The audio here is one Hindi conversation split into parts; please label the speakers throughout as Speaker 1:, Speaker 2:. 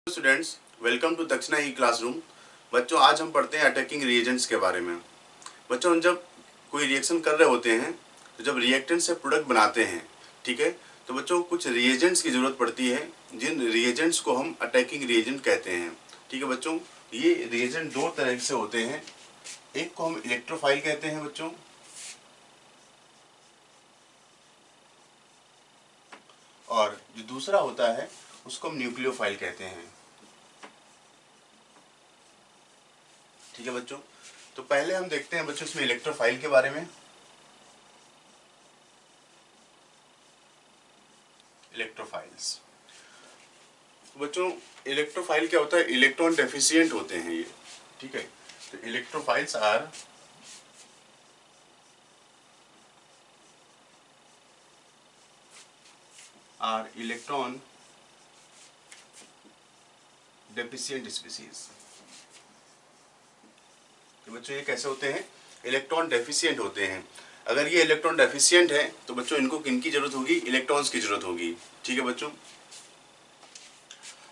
Speaker 1: स्टूडेंट्स, वेलकम टू दक्षिणा ई क्लासरूम। बच्चों, आज हम पढ़ते हैं अटैकिंग रिएजेंट्स के बारे में। बच्चों, हम जब कोई रिएक्शन कर रहे होते हैं तो जब रिएक्टेंट से प्रोडक्ट बनाते हैं, ठीक है, तो बच्चों कुछ रिएजेंट्स की ज़रूरत पड़ती है, जिन रिएजेंट्स को हम अटैकिंग रिएजेंट कहते हैं। ठीक है बच्चों, ये रिएजेंट दो तरह से होते हैं। एक को हम इलेक्ट्रोफाइल कहते हैं बच्चों, और जो दूसरा होता है उसको हम न्यूक्लियोफाइल कहते हैं। ठीक है बच्चों, तो पहले हम देखते हैं बच्चों इसमें इलेक्ट्रोफाइल के बारे में। इलेक्ट्रोफाइल्स, तो बच्चों इलेक्ट्रोफाइल क्या होता है? इलेक्ट्रॉन डेफिशिएंट होते हैं ये। ठीक है, तो electrophiles are electron deficient species. तो बच्चों ये कैसे होते हैं? इलेक्ट्रॉन डेफिशिएंट होते हैं। अगर ये इलेक्ट्रॉन डेफिशिएंट है तो बच्चों इनको किनकी जरूरत होगी? इलेक्ट्रॉन्स की जरूरत होगी। ठीक है बच्चों,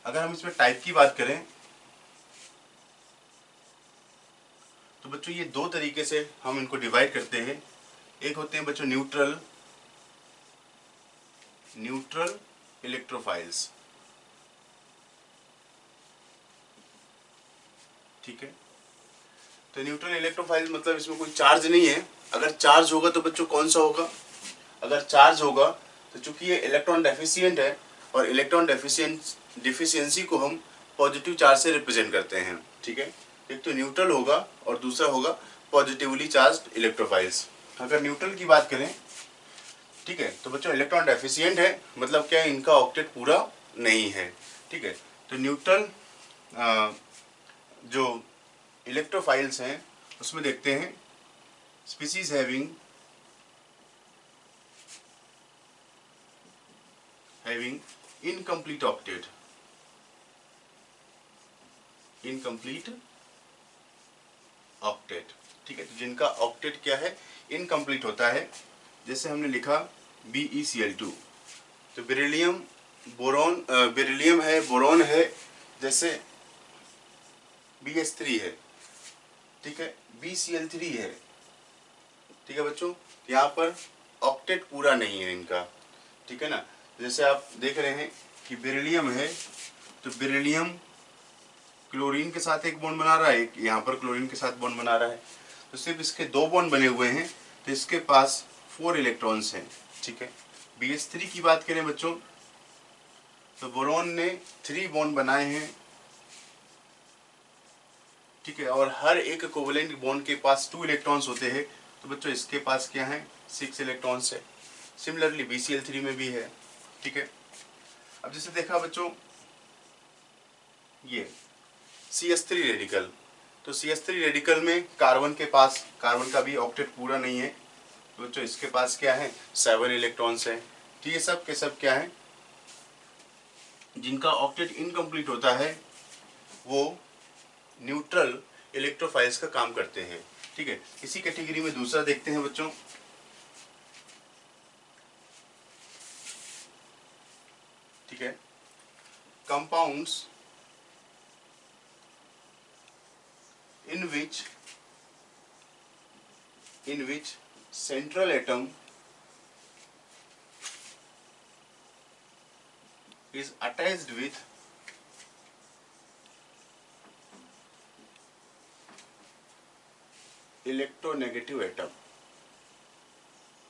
Speaker 1: अगर हम इसमें टाइप की बात करें तो बच्चों ये दो तरीके से हम इनको डिवाइड करते हैं। एक होते हैं बच्चों न्यूट्रल इलेक्ट्रोफाइल्स। ठीक है, तो न्यूट्रल इलेक्ट्रोफाइल मतलब इसमें कोई चार्ज नहीं है। अगर चार्ज होगा तो बच्चों कौन सा होगा? अगर चार्ज होगा तो चूंकि ये इलेक्ट्रॉन डेफिशिएंट है, और इलेक्ट्रॉन डिफिशियंसी को हम पॉजिटिव चार्ज से रिप्रेजेंट करते हैं। ठीक है, एक तो न्यूट्रल होगा और दूसरा होगा पॉजिटिवली चार्ज्ड इलेक्ट्रोफाइल्स। अगर न्यूट्रल की बात करें, ठीक है, तो बच्चों इलेक्ट्रॉन डेफिशिएंट है, मतलब क्या है? इनका ऑक्टेट पूरा नहीं है। ठीक है, तो न्यूट्रल जो इलेक्ट्रोफाइल्स हैं उसमें देखते हैं स्पीसीज हैविंग इनकम्प्लीट ऑक्टेट। ठीक है, तो जिनका ऑक्टेट क्या है? इनकम्प्लीट होता है। जैसे हमने लिखा BeCl2, तो बेरिलियम बेरिलियम है, बोरॉन है, जैसे BH3 है। ठीक है, BCl3 है। ठीक है बच्चों, यहाँ पर ऑक्टेट पूरा नहीं है इनका। ठीक है ना, जैसे आप देख रहे हैं कि बेरिलियम है, तो बेरिलियम क्लोरीन के साथ एक बॉन्ड बना रहा है, एक यहाँ पर क्लोरीन के साथ बॉन्ड बना रहा है, तो सिर्फ इसके दो बॉन्ड बने हुए हैं, तो इसके पास 4 इलेक्ट्रॉन्स हैं। ठीक है, BH3 की बात करें बच्चों, तो बोरॉन ने 3 बॉन्ड बनाए हैं। ठीक है, और हर एक कोवेलेंट बॉन्ड के पास 2 इलेक्ट्रॉन्स होते हैं, तो बच्चों इसके पास क्या है? 6 इलेक्ट्रॉन्स है। सिमिलरली BCl3 में भी है। ठीक है, अब जैसे देखा बच्चों ये CH3 रेडिकल, तो CH3 रेडिकल में कार्बन के पास, कार्बन का भी ऑक्टेट पूरा नहीं है, तो बच्चों इसके पास क्या है? 7 इलेक्ट्रॉन्स है। ठीक है, सब के सब क्या है? जिनका ऑक्टेट इनकम्प्लीट होता है वो न्यूट्रल इलेक्ट्रोफाइल्स का काम करते हैं। ठीक है, इसी कैटेगरी में दूसरा देखते हैं बच्चों। ठीक है, compounds in which central atom is attached with electronegative atom.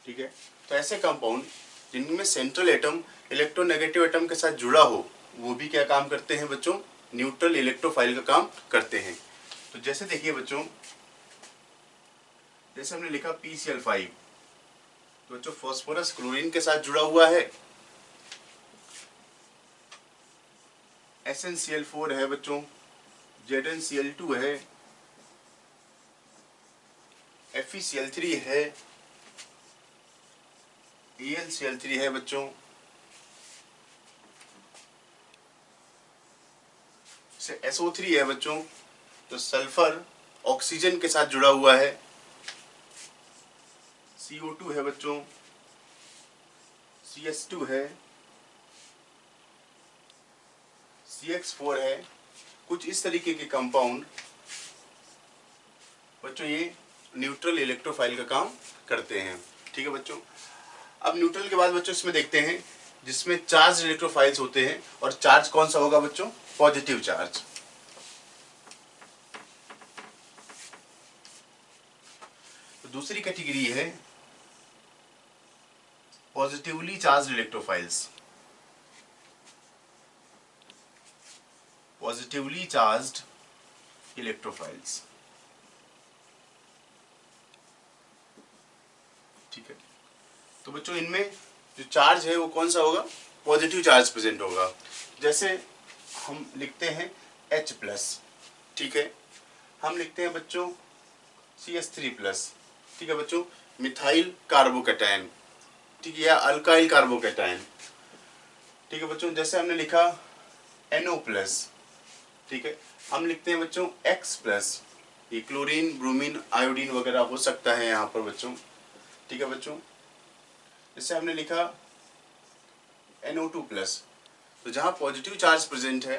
Speaker 1: ठीक है, तो ऐसे कंपाउंड जिनमें सेंट्रल एटम इलेक्ट्रोनेगेटिव एटम के साथ जुड़ा हो, वो भी क्या काम करते हैं बच्चों? न्यूट्रल इलेक्ट्रोफाइल का काम करते हैं। तो जैसे देखिए बच्चों, जैसे हमने लिखा PCl5, तो बच्चों फास्फोरस क्लोरीन के साथ जुड़ा हुआ है। SnCl4 है बच्चों, ZnCl2 है, FeCl3 है, AlCl3 है बच्चों, SO3 है बच्चों, तो सल्फर ऑक्सीजन के साथ जुड़ा हुआ है। CO2 है बच्चों, CH2 है, CH4 है, कुछ इस तरीके के कंपाउंड बच्चों ये न्यूट्रल इलेक्ट्रोफाइल का काम करते हैं। ठीक है बच्चों, अब न्यूट्रल के बाद बच्चों इसमें देखते हैं जिसमें चार्ज इलेक्ट्रोफाइल्स होते हैं, और चार्ज कौन सा होगा बच्चों? Positive charge. तो दूसरी कैटेगरी है positively charge electrophiles. Positively charged electrophiles. ठीक है, तो बच्चों इनमें जो चार्ज है वो कौन सा होगा? पॉजिटिव चार्ज प्रेजेंट होगा। जैसे हम लिखते हैं H+, ठीक है, हम लिखते हैं बच्चों CH3+, ठीक है बच्चों, मिथाइल कार्बोकैटायन, ठीक है, या अल्काइल कार्बोकैटायन। ठीक है बच्चों, जैसे हमने लिखा NO+, ठीक है, हम लिखते हैं बच्चों X+, ये क्लोरीन, ब्रोमीन, आयोडीन वगैरह हो सकता है यहाँ पर बच्चों। ठीक है बच्चों, जैसे हमने लिखा NO2+, तो जहाँ पॉजिटिव चार्ज प्रेजेंट है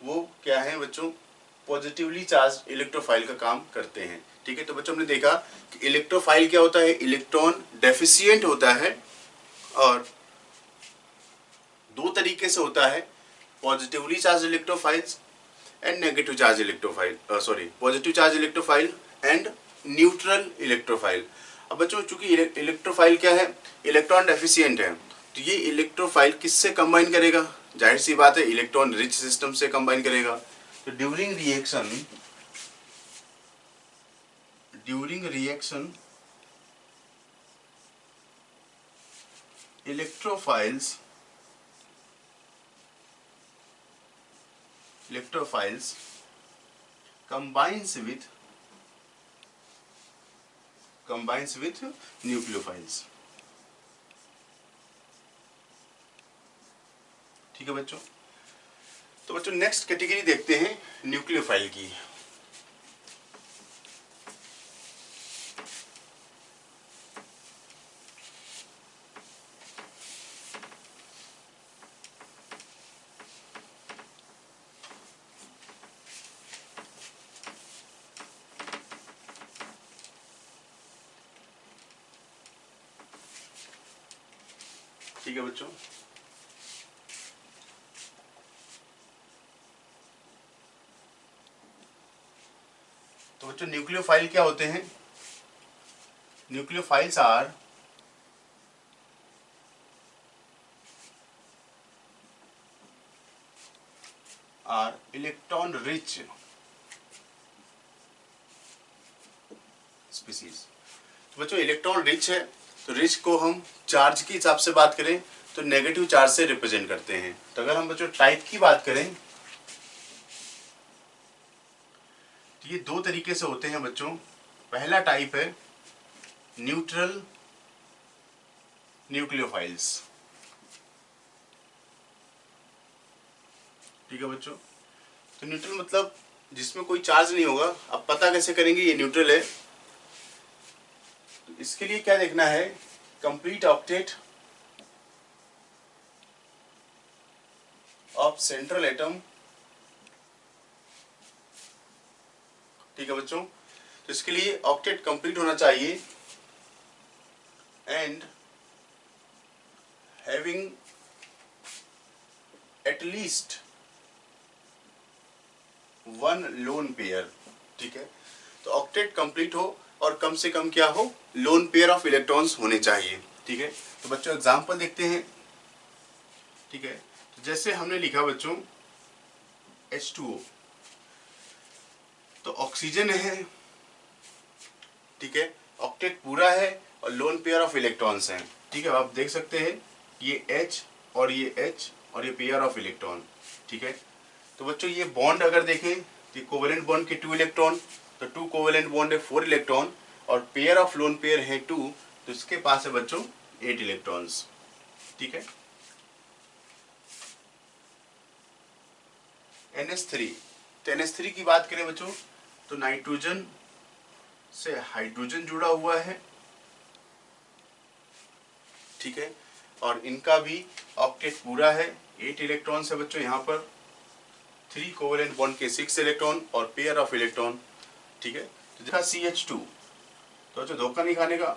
Speaker 1: वो क्या है बच्चों? पॉजिटिवली चार्ज इलेक्ट्रोफाइल का काम करते हैं। ठीक है, तो बच्चों हमने देखा कि इलेक्ट्रोफाइल क्या होता है? इलेक्ट्रॉन डेफिशिएंट होता है, और दो तरीके से होता है, positively charge electrophiles and negative charge electrophile, positive charge electrophile and neutral electrophile. अब बच्चों चूंकि इलेक्ट्रोफाइल क्या है? इलेक्ट्रॉन डेफिशिएंट है, तो ये इलेक्ट्रोफाइल किससे कंबाइन करेगा? जाहिर सी बात है इलेक्ट्रॉन रिच सिस्टम से कंबाइन करेगा। तो during reaction electrophiles combines with nucleophiles। ठीक है बच्चों, तो बच्चों नेक्स्ट कैटेगरी देखते हैं न्यूक्लियोफाइल की। ठीक है बच्चों, तो बच्चों न्यूक्लियोफाइल क्या होते हैं? Nucleophiles are electron rich species. तो बच्चों इलेक्ट्रॉन रिच है, तो रिच को हम चार्ज के हिसाब से बात करें तो नेगेटिव चार्ज से रिप्रेजेंट करते हैं। तो अगर हम बच्चों टाइप की बात करें तो ये दो तरीके से होते हैं बच्चों। पहला टाइप है न्यूट्रल न्यूक्लियोफाइल्स। ठीक है बच्चों, तो न्यूट्रल मतलब जिसमें कोई चार्ज नहीं होगा। अब पता कैसे करेंगे ये न्यूट्रल है? तो इसके लिए क्या देखना है? Complete octet of central atom. ठीक है बच्चों, तो इसके लिए ऑक्टेट कंप्लीट होना चाहिए and having at least one lone pair. ठीक है, तो ऑक्टेट कंप्लीट हो और कम से कम क्या हो? लोन पेयर ऑफ इलेक्ट्रॉन्स होने चाहिए। ठीक है, तो बच्चों एग्जांपल देखते हैं। ठीक है, तो जैसे हमने लिखा बच्चों H2O, तो ऑक्सीजन है, ठीक है, ऑक्टेट पूरा है और लोन पेयर ऑफ इलेक्ट्रॉन्स हैं। ठीक है, आप देख सकते हैं ये H और ये H और ये पेयर ऑफ इलेक्ट्रॉन। ठीक है, तो बच्चों ये बॉन्ड अगर देखें तो कोवेलेंट बॉन्ड के 2 इलेक्ट्रॉन, तो 2 कोवेलेंट बॉन्ड है 4 इलेक्ट्रॉन, और पेयर ऑफ लोन पेयर है 2, तो इसके पास है बच्चों 8 इलेक्ट्रॉन्स। ठीक है, NH3, तो NH3 की बात करें बच्चों तो नाइट्रोजन से हाइड्रोजन जुड़ा हुआ है। ठीक है, और इनका भी ऑक्टेट पूरा है, 8 इलेक्ट्रॉन्स है बच्चों यहाँ पर। 3 कोवेलेंट बॉन्ड के 6 इलेक्ट्रॉन और पेयर ऑफ इलेक्ट्रॉन, ठीक है। तो देखा CH2, तो जो धोखा नहीं खाने का,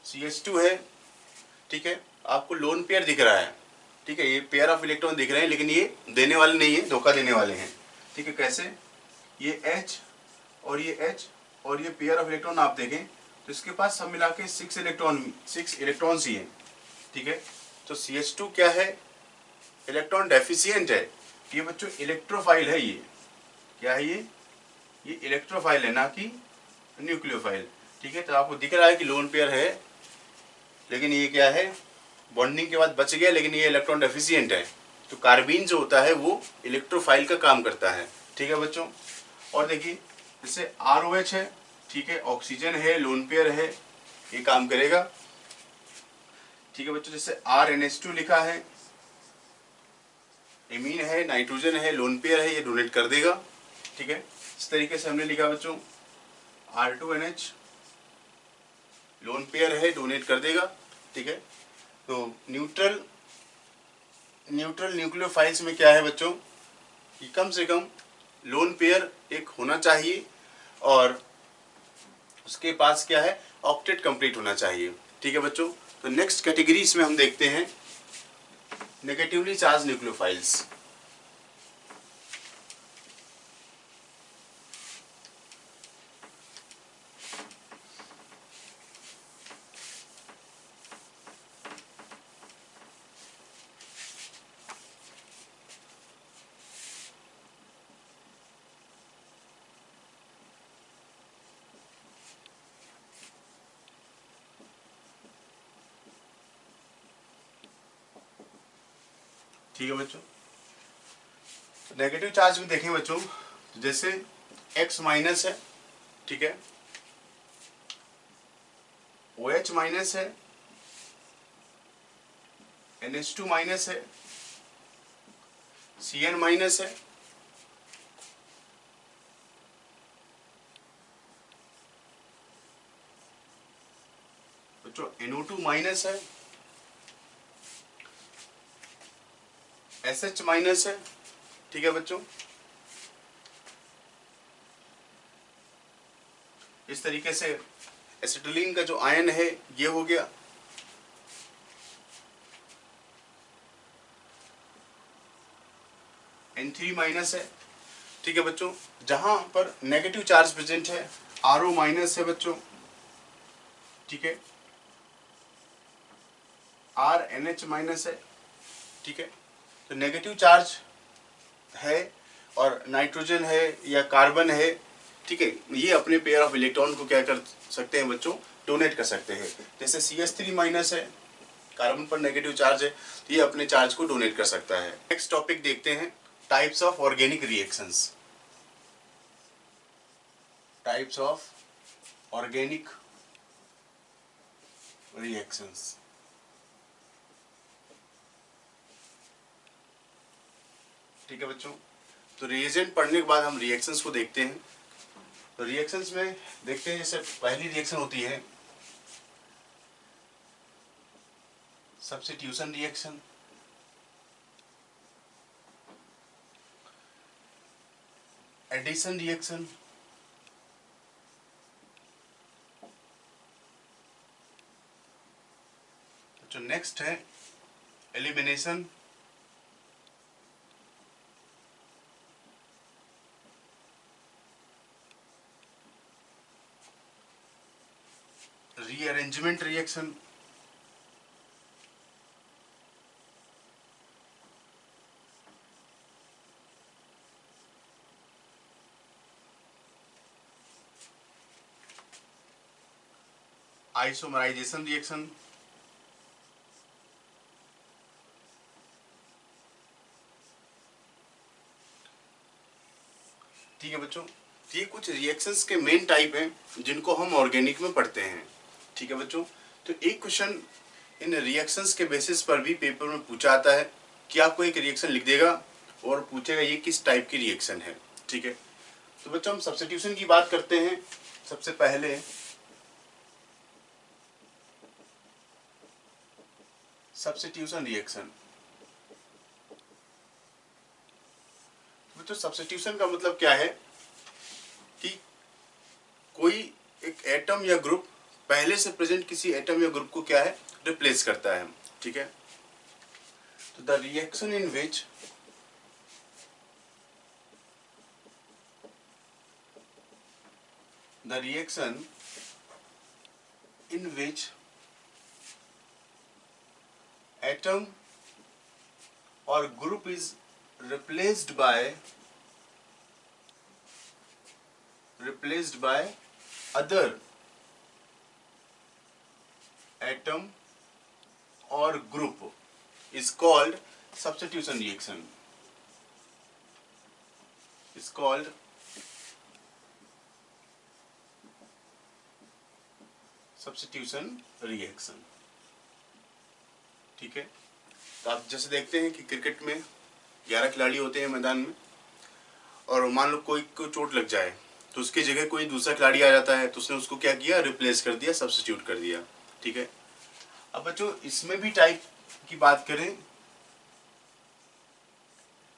Speaker 1: CH2 है, ठीक है, आपको लोन पेयर दिख रहा है, ठीक है, ये पेयर ऑफ इलेक्ट्रॉन दिख रहे हैं, लेकिन ये देने वाले नहीं है, धोखा देने वाले हैं, ठीक है। कैसे? ये H और ये H और ये पेयर ऑफ इलेक्ट्रॉन आप देखें तो इसके पास सब मिला के 6 इलेक्ट्रॉन ही है, ठीक है। तो CH2 क्या है? इलेक्ट्रॉन डेफिशिएंट है। ये बच्चों इलेक्ट्रोफाइल है, ये क्या है? ये इलेक्ट्रोफाइल है, ना कि न्यूक्लियोफाइल, ठीक है। तो आपको दिख रहा है कि लोन पेयर है, लेकिन ये क्या है? बॉन्डिंग के बाद बच गया, लेकिन ये इलेक्ट्रॉन डेफिशिएंट है। तो कार्बीन जो होता है वो इलेक्ट्रोफाइल का काम करता है, ठीक है बच्चों। और देखिए जैसे ROH है, ठीक है, ऑक्सीजन है, लोन पेयर है, ये काम करेगा, ठीक है बच्चों। जैसे RNH2 लिखा है, एमीन है, नाइट्रोजन है, लोन पेयर है, ये डोनेट कर देगा, ठीक है। इस तरीके से हमने लिखा बच्चों, R2NH लोन पेयर है, डोनेट कर देगा, ठीक है। तो न्यूट्रल न्यूक्लियोफाइल्स में क्या है बच्चों कि कम से कम लोन पेयर एक होना चाहिए और उसके पास क्या है? ऑक्टेट कंप्लीट होना चाहिए, ठीक है बच्चों। तो नेक्स्ट कैटेगरी इसमें हम देखते हैं नेगेटिवली चार्ज न्यूक्लियोफाइल्स। ठीक है बच्चों, नेगेटिव चार्ज में देखें बच्चों, जैसे X माइनस है, ठीक है, OH माइनस है, NH2 माइनस है, Cn माइनस है, बच्चों NO2 माइनस है, SH माइनस है, ठीक है बच्चों। इस तरीके से एसिटिलीन का जो आयन है ये हो गया, N3 माइनस है, ठीक है बच्चों। जहां पर नेगेटिव चार्ज प्रेजेंट है RO माइनस है बच्चों, ठीक है, RNH माइनस है, ठीक है। तो नेगेटिव चार्ज है और नाइट्रोजन है या कार्बन है, ठीक है, ये अपने पेयर ऑफ इलेक्ट्रॉन को क्या कर सकते हैं बच्चों? डोनेट कर सकते हैं। जैसे CH3 माइनस है, कार्बन पर नेगेटिव चार्ज है, तो ये अपने चार्ज को डोनेट कर सकता है। नेक्स्ट टॉपिक देखते हैं, types of organic reactions. Types of organic reactions. ठीक है बच्चों, तो रिएजेंट पढ़ने के बाद हम रिएक्शंस को देखते हैं। तो रिएक्शंस में देखते हैं, जैसे पहली रिएक्शन होती है सब्स्टिट्यूशन रिएक्शन, एडिशन रिएक्शन, जो नेक्स्ट है elimination, rearrangement reaction, isomerisation reaction, ठीक है बच्चों। ये कुछ रिएक्शंस के मेन टाइप हैं जिनको हम ऑर्गेनिक में पढ़ते हैं, ठीक है बच्चों। तो एक क्वेश्चन इन रिएक्शंस के बेसिस पर भी पेपर में पूछा आता है कि आपको एक रिएक्शन लिख देगा और पूछेगा ये किस टाइप की रिएक्शन है, ठीक है। तो बच्चों हम सब्स्टिट्यूशन की बात करते हैं। सबसे पहले सब्स्टिट्यूशन रिएक्शन, बच्चों सब्स्टिट्यूशन का मतलब क्या है कि कोई एक एटम या ग्रुप पहले से प्रेजेंट किसी एटम या ग्रुप को क्या है, रिप्लेस करता है। ठीक है, तो the reaction in which atom or group is replaced by other atom or group is called substitution reaction. Is called substitution reaction. ठीक है, तो आप जैसे देखते हैं कि क्रिकेट में 11 खिलाड़ी होते हैं मैदान में, और मान लो कोई को चोट लग जाए तो उसकी जगह कोई दूसरा खिलाड़ी आ जाता है, तो उसने उसको क्या किया, रिप्लेस कर दिया, सब्स्टिट्यूट कर दिया। ठीक है, अब बच्चों इसमें भी टाइप की बात करें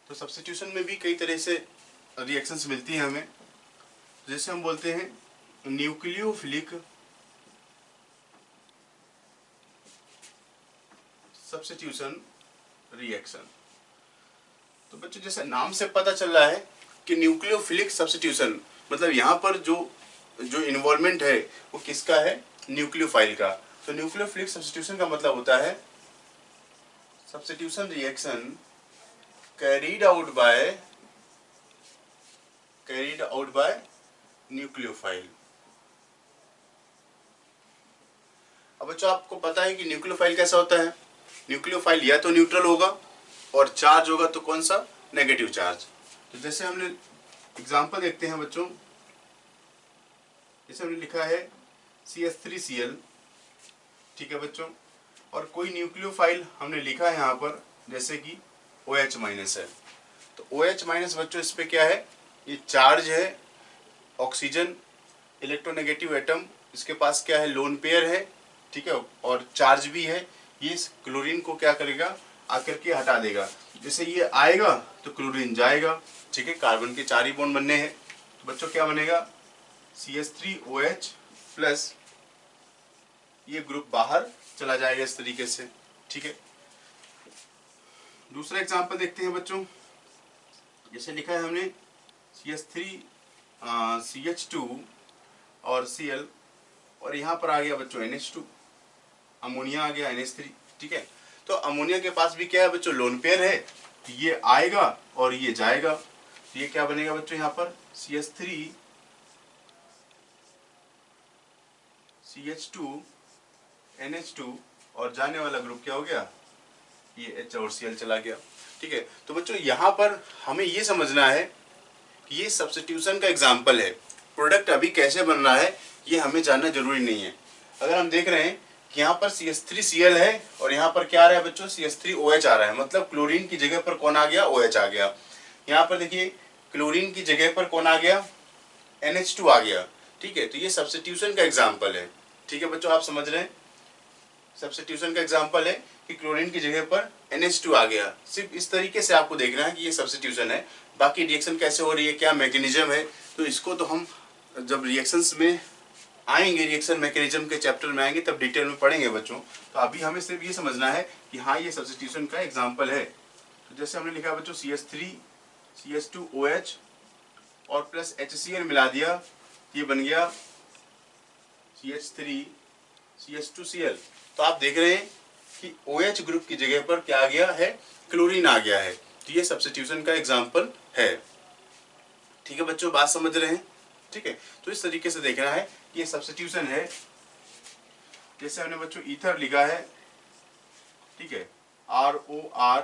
Speaker 1: तो सब्स्टिट्यूशन में भी कई तरह से रिएक्शंस मिलती हैं हमें। जैसे हम बोलते हैं न्यूक्लियोफिलिक सब्स्टिट्यूशन रिएक्शन। तो बच्चों जैसे नाम से पता चल रहा है कि न्यूक्लियोफिलिक सब्स्टिट्यूशन, मतलब यहाँ पर जो इन्वॉल्वमेंट है वो किसका है, न्यूक्लियोफाइल का। तो न्यूक्लियोफिलिक सब्स्टिट्यूशन का मतलब होता है substitution reaction carried out by nucleophile. अब बच्चों आपको पता है कि न्यूक्लियोफाइल कैसा होता है, न्यूक्लियोफाइल या तो न्यूट्रल होगा और चार्ज होगा तो कौन सा, नेगेटिव चार्ज। तो जैसे हमने एग्जांपल देखते हैं बच्चों, जैसे हमने लिखा है CH3Cl। ठीक है बच्चों, और कोई न्यूक्लियोफाइल हमने लिखा है यहाँ पर जैसे कि OH- है। तो OH- बच्चों इस पे क्या है, ये चार्ज है, ऑक्सीजन इलेक्ट्रोनेगेटिव एटम, इसके पास क्या है, लोन पेयर है। ठीक है, और चार्ज भी है, ये क्लोरीन को क्या करेगा, आकर के हटा देगा। जैसे ये आएगा तो क्लोरीन जाएगा। ठीक है, कार्बन के 4 ही बॉन्ड बनने हैं, तो बच्चों क्या बनेगा, CH3OH प्लस, ये ग्रुप बाहर चला जाएगा इस तरीके से। ठीक है, दूसरा एग्जांपल देखते हैं बच्चों, जैसे लिखा है हमने CH3 CH2 और Cl, और यहाँ पर आ गया बच्चों NH2, अमोनिया आ गया NH3। ठीक है, तो अमोनिया के पास भी क्या है बच्चों, लोन पेयर है, तो ये आएगा और ये जाएगा, तो ये क्या बनेगा बच्चों, यहाँ पर CH3 CH2 NH2, और जाने वाला ग्रुप क्या हो गया, ये H और Cl चला गया। ठीक है, तो बच्चों यहाँ पर हमें ये समझना है कि ये सब्स्टिट्यूशन का एग्जाम्पल है, प्रोडक्ट अभी कैसे बन रहा है ये हमें जानना जरूरी नहीं है। अगर हम देख रहे हैं कि यहाँ पर CH3Cl है और यहाँ पर क्या आ रहा है बच्चों, CH3OH आ रहा है, मतलब क्लोरीन की जगह पर कौन आ गया, OH आ गया। यहाँ पर देखिए क्लोरीन की जगह पर कौन आ गया, NH2 आ गया। ठीक है, तो ये सब्स्टिट्यूशन का एग्जाम्पल है। ठीक है बच्चों, आप समझ रहे हैं, सब्स्टिट्यूशन का एग्जाम्पल है कि क्लोरीन की जगह पर NH2 आ गया। सिर्फ इस तरीके से आपको देखना है कि ये सब्स्टिट्यूशन है। बाकी रिएक्शन कैसे हो रही है, क्या मैकेनिज्म है, तो इसको तो हम जब रिएक्शंस में आएंगे, रिएक्शन मैकेनिज्म के चैप्टर में आएंगे तब डिटेल में पढ़ेंगे बच्चों। तो अभी हमें सिर्फ ये समझना है कि हाँ ये सब्स्टिट्यूशन का एग्जाम्पल है। तो जैसे हमने लिखा बच्चों CH3 CH2OH और प्लस HCl मिला दिया, ये बन गया CH3 CH2Cl। तो आप देख रहे हैं कि OH ग्रुप की जगह पर क्या आ गया है, क्लोरीन आ गया है। तो ये सब्स्टिट्यूशन का एग्जाम्पल है। ठीक है बच्चों, बात समझ रहे हैं। ठीक है, तो इस तरीके से देखना है कि ये सब्स्टिट्यूशन है। जैसे हमने बच्चों ईथर लिखा है, ठीक है, ROR,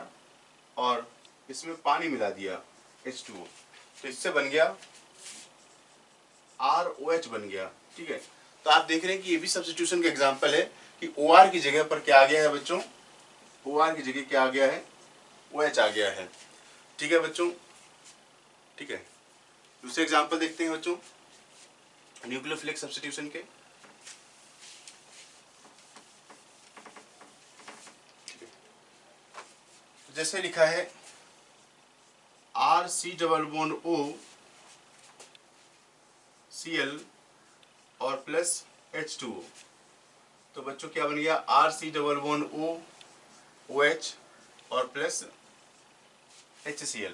Speaker 1: और इसमें पानी मिला दिया H2O, तो इससे बन गया ROH बन गया। ठीक है, तो आप देख रहे हैं कि ये भी सब्स्टिट्यूशन का एग्जाम्पल है कि OR की जगह पर क्या आ गया है बच्चों, OR की जगह क्या आ गया है, OH आ गया है। ठीक है बच्चों, ठीक है, दूसरे एग्जाम्पल देखते हैं बच्चों न्यूक्लियोफिलिक सब्स्टिट्यूशन के। जैसे लिखा है RC double bond O Cl और प्लस H2O। तो बच्चों क्या बन गया, RC डबल बॉन्ड OH और प्लस HCl।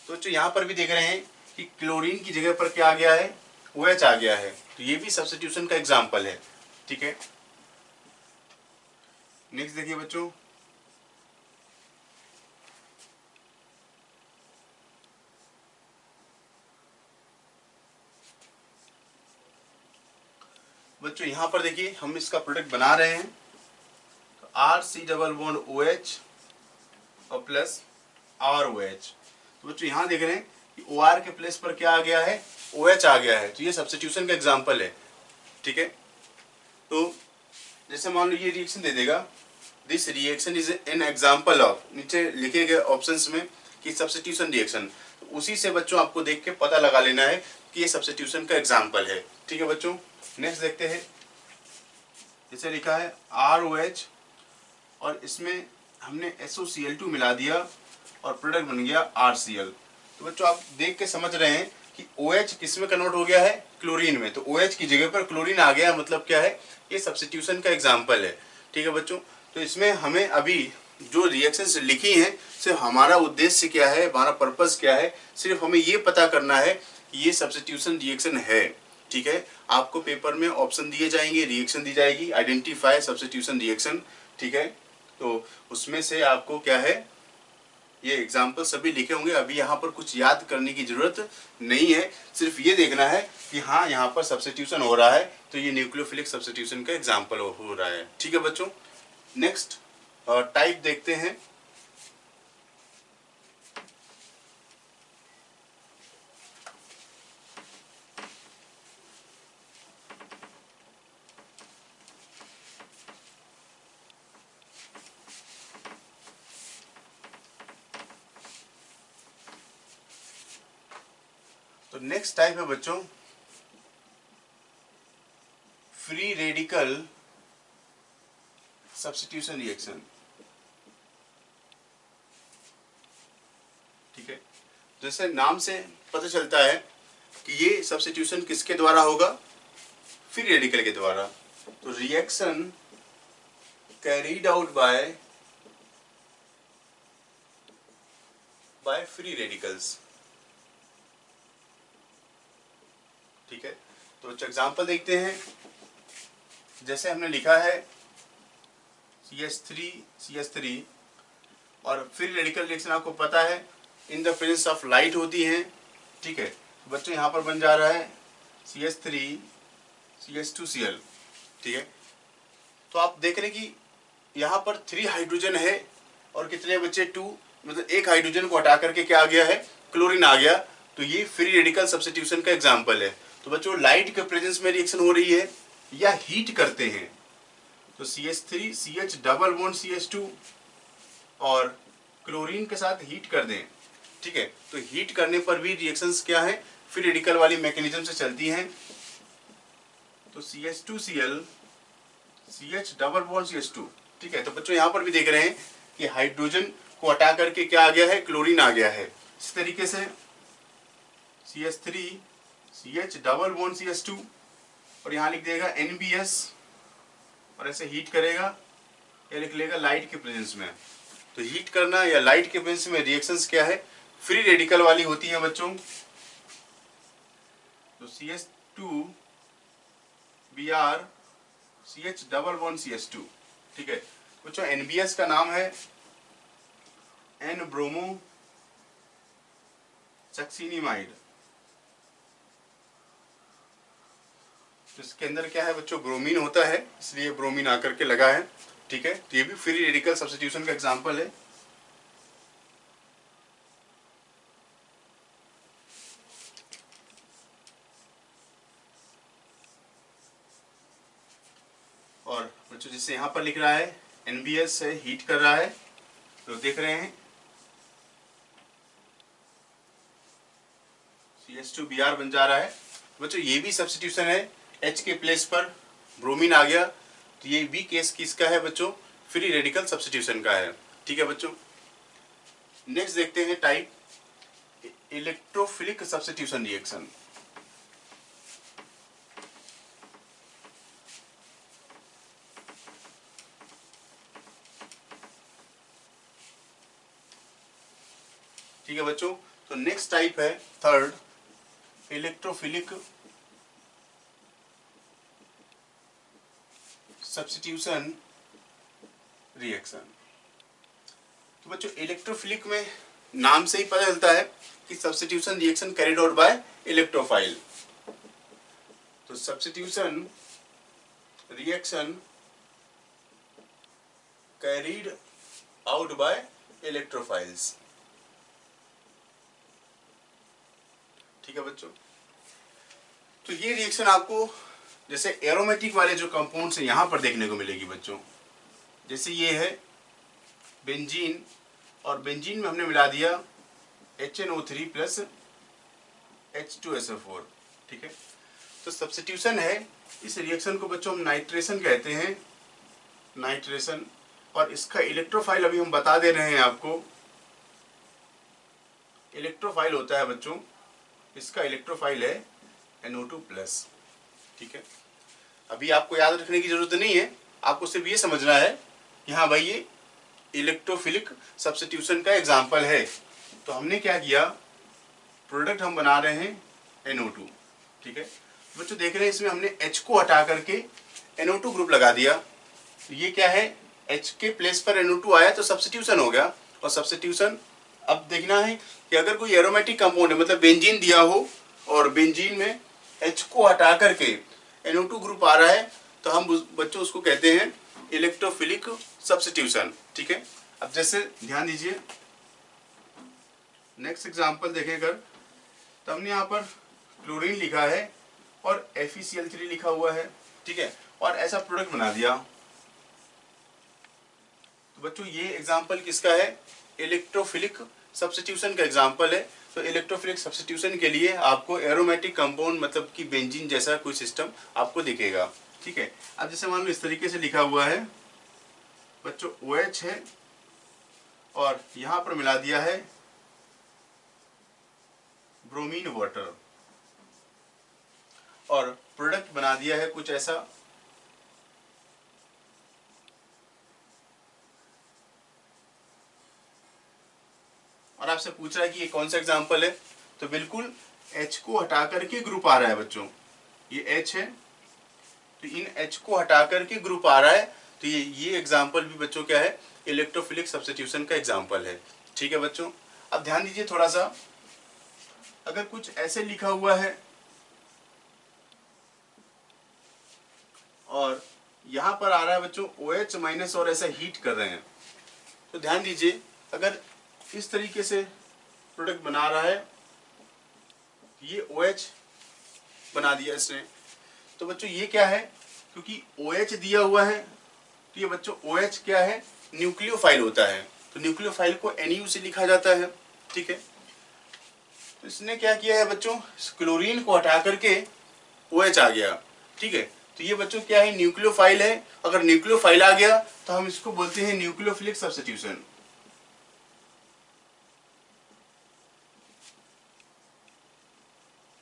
Speaker 1: तो बच्चों यहाँ पर भी देख रहे हैं कि क्लोरीन की जगह पर क्या आ गया है, OH आ गया है। तो ये भी सब्स्टिट्यूशन का एग्जाम्पल है। ठीक है, नेक्स्ट देखिए बच्चों, यहाँ पर देखिए हम इसका प्रोडक्ट बना रहे हैं। तो RC डबल बॉन्ड OH और प्लस ROH। तो बच्चों यहाँ देख रहे हैं कि OR के प्लेस पर क्या आ गया है, OH आ गया है। तो ये सब्स्टिट्यूशन का एग्जाम्पल है। ठीक है, तो जैसे मान लो ये रिएक्शन दे देगा, this reaction is an example of, नीचे लिखे गए ऑप्शंस में कि सब्स्टिट्यूशन रिएक्शन। तो उसी से बच्चों आपको देख के पता लगा लेना है कि ये सब्स्टिट्यूशन का एग्जाम्पल है। ठीक है बच्चों, नेक्स्ट देखते हैं। जैसे लिखा है ROH और इसमें हमने SOCl2 मिला दिया और प्रोडक्ट बन गया RCl। तो बच्चों आप देख के समझ रहे हैं कि OH किस में कन्वर्ट हो गया है, क्लोरीन में। तो OH की जगह पर क्लोरीन आ गया, मतलब क्या है, ये सब्स्टिट्यूशन का एग्जाम्पल है। ठीक है बच्चों, तो इसमें हमें अभी जो रिएक्शंस लिखी हैं, सिर्फ हमारा उद्देश्य क्या है, हमारा पर्पस क्या है, सिर्फ हमें ये पता करना है कि ये सब्स्टिट्यूशन रिएक्शन है। ठीक है, आपको पेपर में ऑप्शन दिए जाएंगे, रिएक्शन दी जाएगी, आइडेंटिफाई सब्स्टिट्यूशन रिएक्शन। ठीक है, तो उसमें से आपको क्या है, ये एग्जाम्पल सभी लिखे होंगे। अभी यहाँ पर कुछ याद करने की जरूरत नहीं है, सिर्फ ये देखना है कि हाँ यहाँ पर सब्स्टिट्यूशन हो रहा है, तो ये न्यूक्लियोफिलिक सब्स्टिट्यूशन का एग्जाम्पल हो रहा है। ठीक है बच्चों, नेक्स्ट टाइप देखते हैं। तो नेक्स्ट टाइप है बच्चों फ्री रेडिकल सब्स्टिट्यूशन रिएक्शन। ठीक है, जैसे नाम से पता चलता है कि ये सब्स्टिट्यूशन किसके द्वारा होगा, फ्री रेडिकल के द्वारा। तो reaction carried out by free radicals. ठीक है, तो एग्जांपल देखते हैं। जैसे हमने लिखा है CH3 और फ्री रेडिकल रिएक्शन आपको पता है in the presence of light होती हैं। ठीक है, तो बच्चों यहाँ पर बन जा रहा है CH3 CH2Cl। ठीक है, तो आप देख रहे हैं कि यहाँ पर 3 हाइड्रोजन है और कितने बच्चे 2, मतलब एक हाइड्रोजन को हटा करके क्या आ गया है, क्लोरीन आ गया। तो ये फ्री रेडिकल सब्स्टिट्यूशन का एग्जाम्पल है। तो बच्चों लाइट के प्रेजेंस में रिएक्शन हो रही है या हीट करते हैं, तो CH3 CH double bond CH2 और क्लोरीन के साथ हीट कर दें। ठीक है, तो हीट करने पर भी रिएक्शंस क्या है, फ्री रेडिकल वाली मैकेनिज्म से चलती हैं। तो CH2Cl CH double bond CH2। ठीक है, तो बच्चों यहाँ पर भी देख रहे हैं कि हाइड्रोजन को हटा करके क्या आ गया है, क्लोरीन आ गया है। इस तरीके से CH3 CH double bond CH2 और यहाँ लिख देगा NBS और ऐसे हीट करेगा, या लिख लेगा लाइट के प्रेजेंस में। तो हीट करना या लाइट के प्रेजेंस में रिएक्शंस क्या है, फ्री रेडिकल वाली होती हैं बच्चों। तो CH2Br CH double bond CH2। ठीक है बच्चों, NBS का नाम है N ब्रोमो सक्सिनिमाइड। तो इसके अंदर क्या है बच्चों, ब्रोमीन होता है, इसलिए ब्रोमीन आकर के लगा है। ठीक है, तो ये भी फ्री रेडिकल सब्स्टिट्यूशन का एग्जांपल है। और बच्चों जैसे यहाँ पर लिख रहा है NBS है, हीट कर रहा है, तो देख रहे हैं CH2Br बन जा रहा है। बच्चों ये भी सब्स्टिट्यूशन है, H के प्लेस पर ब्रोमीन आ गया। तो ये भी केस किसका है बच्चों, फ्री रेडिकल सब्स्टिट्यूशन का है। ठीक है बच्चों, नेक्स्ट देखते हैं टाइप इलेक्ट्रोफिलिक सब्स्टिट्यूशन रिएक्शन। ठीक है बच्चों, तो नेक्स्ट टाइप है थर्ड, इलेक्ट्रोफिलिक सब्स्टिट्यूशन रिएक्शन। तो बच्चों इलेक्ट्रोफिलिक में नाम से ही पता चलता है कि substitution reaction carried out by electrophile. तो substitution reaction carried out by electrophiles. ठीक है बच्चों, तो ये रिएक्शन आपको जैसे एरोमेटिक वाले जो कंपाउंड्स हैं यहां पर देखने को मिलेगी बच्चों। जैसे ये है बेंजीन, और बेंजीन में हमने मिला दिया HNO3 प्लस H2SO4। ठीक है, तो सब्स्टिट्यूशन है। इस रिएक्शन को बच्चों हम नाइट्रेशन कहते हैं, नाइट्रेशन। और इसका इलेक्ट्रोफाइल अभी हम बता दे रहे हैं आपको, इलेक्ट्रोफाइल होता है बच्चों, इसका इलेक्ट्रोफाइल है NO2 प्लस। ठीक है, अभी आपको याद रखने की जरूरत नहीं है, आपको सिर्फ ये समझना है कि हाँ भाई ये इलेक्ट्रोफिलिक सब्स्टिट्यूशन का एग्जाम्पल है। तो हमने क्या किया, प्रोडक्ट हम बना रहे हैं NO2। ठीक है बच्चों, देख रहे हैं इसमें हमने H को हटा करके NO2 ग्रुप लगा दिया। तो ये क्या है, H के प्लेस पर NO2 आया तो सब्स्टिट्यूशन हो गया। और सब्स्टिट्यूशन अब देखना है कि अगर कोई एरोमेटिक कंपाउंड है, मतलब बेंजीन दिया हो और बेंजीन में H को हटा करके NO2 ग्रुप आ रहा है, तो हम बच्चों उसको कहते हैं इलेक्ट्रोफिलिक सब्स्टिट्यूशन। ठीक है, अब जैसे ध्यान दीजिए, नेक्स्ट एग्जांपल देखें अगर, तो हमने यहाँ पर क्लोरीन लिखा है और FeCl3 लिखा हुआ है। ठीक है, और ऐसा प्रोडक्ट बना दिया। तो बच्चों ये एग्जांपल किसका है, इलेक्ट्रोफिलिक सब्स्टिट्यूशन का एग्जांपल है। तो इलेक्ट्रोफिलिक सब्स्टिट्यूशन के लिए आपको एरोमेटिक कंपाउंड मतलब कि बेंजीन जैसा कोई सिस्टम आपको दिखेगा। ठीक है, अब जैसे मान लो इस तरीके से लिखा हुआ है बच्चों, OH है और यहां पर मिला दिया है ब्रोमीन वाटर, और प्रोडक्ट बना दिया है कुछ ऐसा। और आपसे पूछ रहा है कि ये कौन सा एग्जांपल है, तो बिल्कुल H को हटा करके ग्रुप आ रहा है बच्चों, ये H है, तो इन H को हटा करके ग्रुप आ रहा है। तो ये एग्जांपल भी बच्चों क्या है, इलेक्ट्रोफिलिक सब्स्टिट्यूशन का एग्जांपल है। ठीक है बच्चों, अब ध्यान दीजिए थोड़ा सा, अगर कुछ ऐसे लिखा हुआ है और यहां पर आ रहा है बच्चों OH माइनस और ऐसा हीट कर रहे हैं, तो ध्यान दीजिए अगर इस तरीके से प्रोडक्ट बना रहा है, ये OH बना दिया इसने, तो बच्चों ये क्या है, क्योंकि OH दिया हुआ है तो ये बच्चों OH क्या है, न्यूक्लियोफाइल होता है। तो न्यूक्लियोफाइल को NU से लिखा जाता है। ठीक है, तो इसने क्या किया है बच्चों, क्लोरीन को हटा करके OH आ गया। ठीक है, तो ये बच्चों क्या है, न्यूक्लियोफाइल है। अगर न्यूक्लियोफाइल आ गया तो हम इसको बोलते हैं nucleophilic substitution.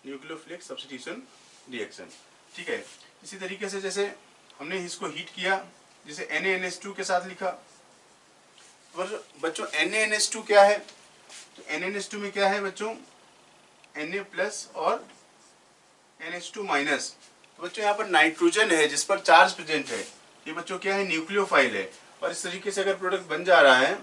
Speaker 1: Nucleophilic substitution reaction. ठीक है, इसी तरीके से जैसे हमने इसको हीट किया, जैसे NaNH2 के साथ लिखा, पर बच्चों NaNH2 क्या है, तो NaNH2 में क्या है बच्चों, Na प्लस और NH2 माइनस। तो बच्चों यहाँ पर नाइट्रोजन है जिस पर चार्ज प्रेजेंट है, ये बच्चों क्या है, न्यूक्लियोफाइल है। और इस तरीके से अगर प्रोडक्ट बन जा रहा है,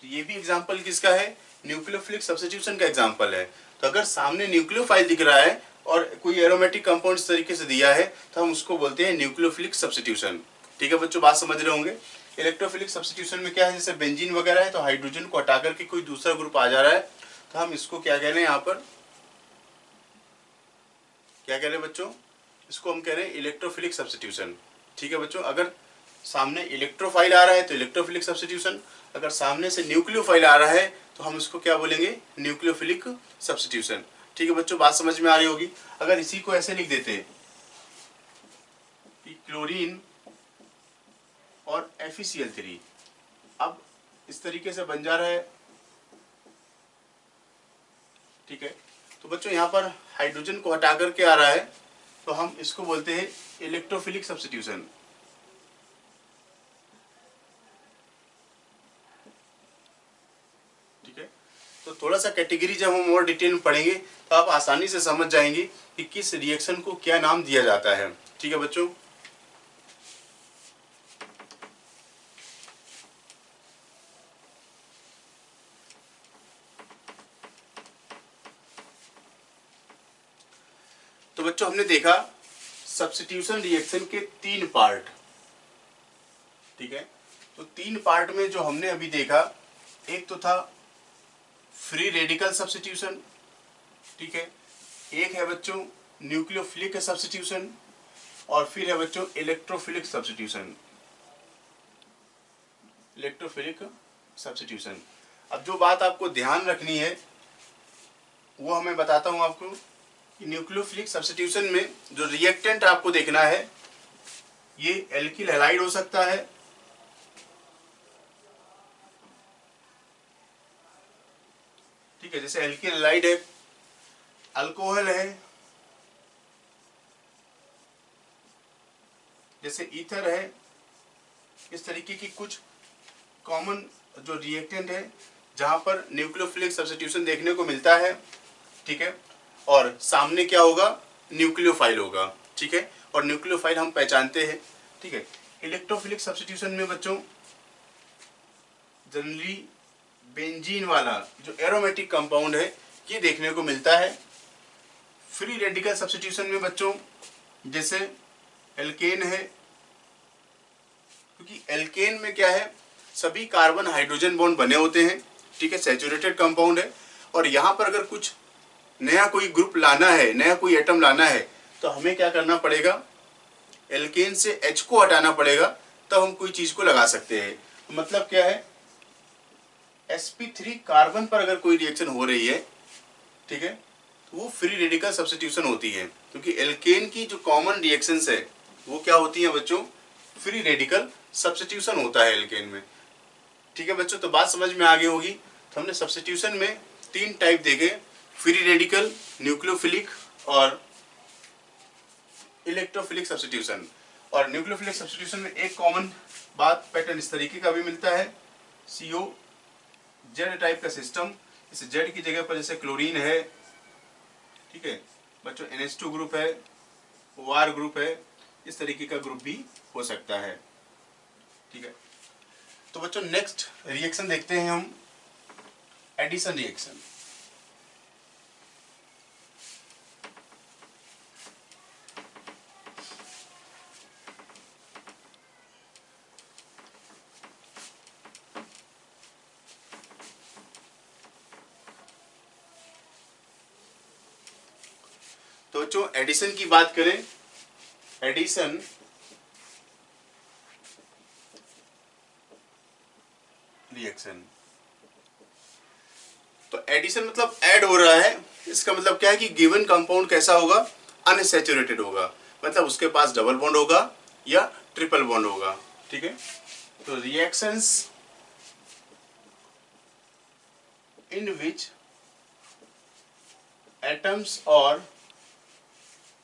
Speaker 1: तो ये भी एग्जांपल किसका है, न्यूक्लियोफिलिक सब्स्टिट्यूशन का एग्जांपल है। तो अगर सामने न्यूक्लियोफाइल दिख रहा है और कोई एरोमेटिक कंपाउंड इस तरीके से दिया है, तो हम उसको बोलते हैं न्यूक्लियोफिलिक सब्स्टिट्यूशन। ठीक है बच्चों, बात समझ रहे होंगे। इलेक्ट्रोफिलिक सब्स्टिट्यूशन में क्या है, जैसे बेंजीन वगैरह है तो हाइड्रोजन को हटा करके कोई दूसरा ग्रुप आ जा रहा है, तो हम इसको क्या कह रहे हैं, यहाँ पर क्या कह रहे हैं बच्चों, इसको हम कह रहे हैं इलेक्ट्रोफिलिक सब्स्टिट्यूशन। ठीक है बच्चों, अगर सामने इलेक्ट्रोफाइल आ रहा है तो इलेक्ट्रोफिलिक सब्स्टिट्यूशन, अगर सामने से न्यूक्लियोफाइल आ रहा है तो हम इसको क्या बोलेंगे, न्यूक्लियोफिलिक सब्स्टिट्यूशन। ठीक है बच्चों, बात समझ में आ रही होगी। अगर इसी को ऐसे लिख देते कि क्लोरीन और FeCl3, अब इस तरीके से बन जा रहा है। ठीक है, तो बच्चों यहाँ पर हाइड्रोजन को हटा करके आ रहा है, तो हम इसको बोलते हैं इलेक्ट्रोफिलिक सब्स्टिट्यूशन। ठीक है, तो थोड़ा सा कैटेगरी जब हम और डिटेल में पढ़ेंगे तो आप आसानी से समझ जाएंगे कि किस रिएक्शन को क्या नाम दिया जाता है। ठीक है बच्चों, तो बच्चों हमने देखा सब्स्टिट्यूशन रिएक्शन के 3 पार्ट। ठीक है, तो 3 पार्ट में जो हमने अभी देखा, एक तो था फ्री रेडिकल सब्स्टिट्यूशन। ठीक है, एक है बच्चों न्यूक्लियोफिलिक सब्स्टिट्यूशन, और फिर है बच्चों इलेक्ट्रोफिलिक सब्स्टिट्यूशन। Electrophilic substitution. अब जो बात आपको ध्यान रखनी है वो हमें बताता हूं आपको कि न्यूक्लियोफिलिक सब्स्टिट्यूशन में जो रिएक्टेंट आपको देखना है, ये एल्किल हैलाइड हो सकता है, ठीक है, जैसे एल्किल हैलाइड है, अल्कोहल है, जैसे ईथर है। इस तरीके की कुछ कॉमन जो रिएक्टेंट है जहां पर न्यूक्लियोफिलिक सब्स्टिट्यूशन देखने को मिलता है। ठीक है, और सामने क्या होगा, न्यूक्लियोफाइल होगा। ठीक है, और न्यूक्लियोफाइल हम पहचानते हैं। ठीक है, इलेक्ट्रोफिलिक सब्स्टिट्यूशन में बच्चों जनरली बेंजीन वाला जो एरोमेटिक कंपाउंड है ये देखने को मिलता है। फ्री रेडिकल सब्स्टिट्यूशन में बच्चों जैसे एल्केन है, क्योंकि एल्केन में क्या है, सभी कार्बन हाइड्रोजन बॉन्ड बने होते हैं। ठीक है, सैचुरेटेड कंपाउंड है, और यहाँ पर अगर कुछ नया कोई ग्रुप लाना है, नया कोई एटम लाना है, तो हमें क्या करना पड़ेगा, एल्केन से H को हटाना पड़ेगा, तब हम कोई चीज को लगा सकते हैं। मतलब क्या है, sp3 कार्बन पर अगर कोई रिएक्शन हो रही है, ठीक है, तो वो फ्री रेडिकल सब्स्टिट्यूशन होती है, क्योंकि एल्केन की जो कॉमन रिएक्शंस है वो क्या होती है बच्चों, फ्री रेडिकल सब्स्टिट्यूशन होता है एल्केन में। ठीक है बच्चों, तो बात समझ में आ गई होगी। तो हमने सब्स्टिट्यूशन में 3 टाइप देखे, फ्री रेडिकल, न्यूक्लियोफिलिक और इलेक्ट्रोफिलिक सब्स्टिट्यूशन। और न्यूक्लियोफिलिक सब्स्टिट्यूशन में एक कॉमन बात पैटर्न इस तरीके का भी मिलता है, CO जेड टाइप का सिस्टम। इस जेड की जगह पर जैसे क्लोरीन है, ठीक है बच्चों, NH2 ग्रुप है, OR ग्रुप है, इस तरीके का ग्रुप भी हो सकता है। ठीक है, तो बच्चों नेक्स्ट रिएक्शन देखते हैं हम, एडिशन रिएक्शन। तो बच्चों एडिशन की बात करें, एडिशन रिएक्शन, तो एडिशन मतलब ऐड हो रहा है। इसका मतलब क्या है कि गिवन कंपाउंड कैसा होगा, अनसैचुरेटेड होगा, मतलब उसके पास डबल बॉन्ड होगा या ट्रिपल बॉन्ड होगा। ठीक है, तो रिएक्शंस इन विच एटम्स और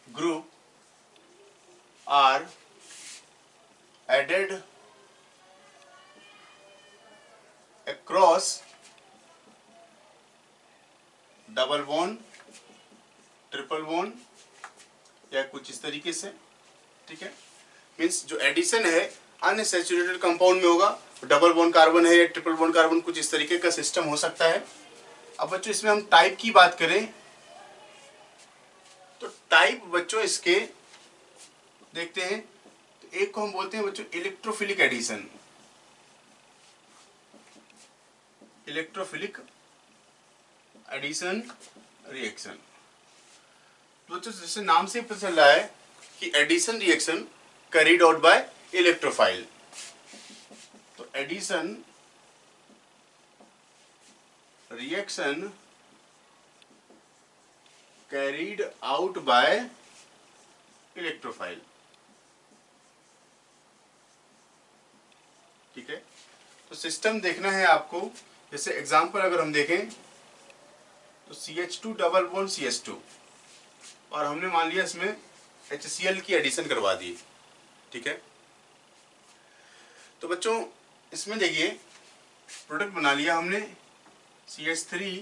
Speaker 1: group are added across double bond, triple bond या कुछ इस तरीके से। ठीक है, मीन्स जो एडिशन है अनसैचुरेटेड कंपाउंड में होगा, डबल बॉन्ड कार्बन है या ट्रिपल बॉन्ड कार्बन, कुछ इस तरीके का सिस्टम हो सकता है। अब बच्चों इसमें हम टाइप की बात करें, तो टाइप बच्चों इसके देखते हैं, तो एक को हम बोलते हैं बच्चों electrophilic addition. Electrophilic addition reaction, तो जैसे नाम से पता चल रहा है कि addition reaction carried out by electrophile. तो addition reaction carried out by electrophile. ठीक है, तो सिस्टम देखना है आपको। जैसे एग्जांपल अगर हम देखें तो CH2 डबल बॉन्ड CH2 और हमने मान लिया इसमें HCl की एडिशन करवा दी, ठीक है। तो बच्चों इसमें देखिए प्रोडक्ट बना लिया हमने CH3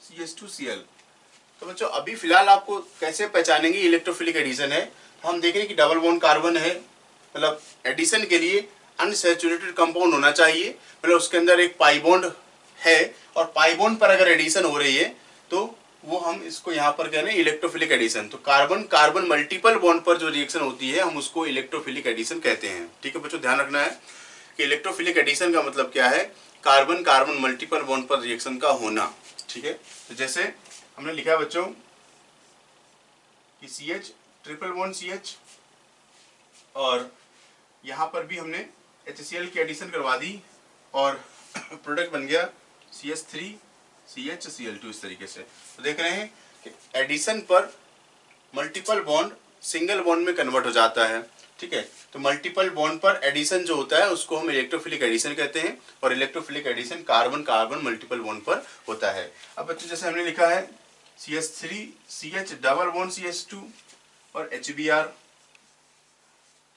Speaker 1: CH2Cl। तो बच्चों अभी फिलहाल आपको कैसे पहचानेंगे इलेक्ट्रोफिलिक एडिशन है, तो हम देखें कि डबल बॉन्ड कार्बन है, मतलब एडिशन के लिए अनसैचुरेटेड कंपाउंड होना चाहिए, मतलब उसके अंदर एक पाई बॉन्ड है और पाई बॉन्ड पर अगर एडिशन हो रही है तो वो हम इसको यहाँ पर कह रहे हैं इलेक्ट्रोफिलिक एडिशन। तो कार्बन कार्बन मल्टीपल बॉन्ड पर जो रिएक्शन होती है हम उसको इलेक्ट्रोफिलिक एडिशन कहते हैं, ठीक है बच्चों। ध्यान रखना है कि इलेक्ट्रोफिलिक एडिशन का मतलब क्या है, कार्बन कार्बन मल्टीपल बॉन्ड पर रिएक्शन का होना, ठीक है। तो जैसे हमने लिखा है बच्चों कि CH ट्रिपल बॉन्ड CH और यहाँ पर भी हमने HCl की एडिशन करवा दी और प्रोडक्ट बन गया CH3 CHCl2 इस तरीके से। तो देख रहे हैं कि एडिशन पर मल्टीपल बॉन्ड सिंगल बॉन्ड में कन्वर्ट हो जाता है, ठीक है। तो मल्टीपल बॉन्ड पर एडिशन जो होता है उसको हम इलेक्ट्रोफिलिक एडिशन कहते हैं और electrophilic addition carbon carbon multiple bond पर होता है। अब बच्चों जैसे हमने लिखा है CH3 CH double bond CH2 और HBr,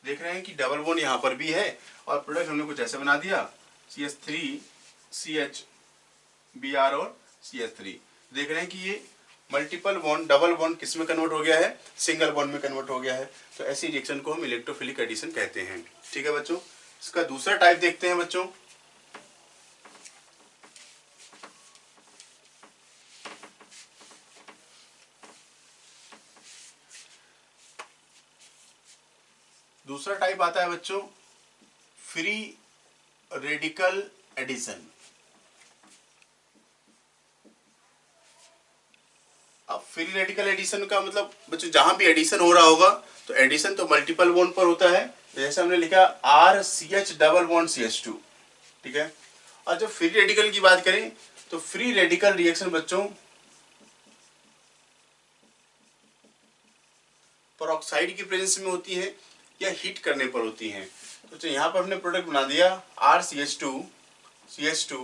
Speaker 1: देख रहे हैं कि डबल बॉन्ड यहाँ पर भी है और प्रोडक्ट हमने कुछ ऐसे बना दिया CH3 CHBr और CH3। देख रहे हैं कि ये मल्टीपल बॉन्ड डबल बॉन्ड किस में कन्वर्ट हो गया है, सिंगल बॉन्ड में कन्वर्ट हो गया है। तो ऐसी रिएक्शन को हम इलेक्ट्रोफिलिक एडिशन कहते हैं, ठीक है बच्चों। इसका दूसरा टाइप देखते हैं बच्चों। दूसरा टाइप आता है बच्चों फ्री रेडिकल एडिशन। अब फ्री रेडिकल एडिशन का मतलब बच्चों जहां भी एडिशन हो रहा होगा तो एडिशन तो मल्टीपल बॉन्ड पर होता है, जैसे हमने लिखा RCH डबल बॉन्ड CH2, ठीक है। और जब फ्री रेडिकल की बात करें तो फ्री रेडिकल रिएक्शन बच्चों पेरोक्साइड की प्रेजेंस में होती है या हीट करने पर होती हैं। तो यहाँ पर हमने प्रोडक्ट बना दिया RCH2 CH2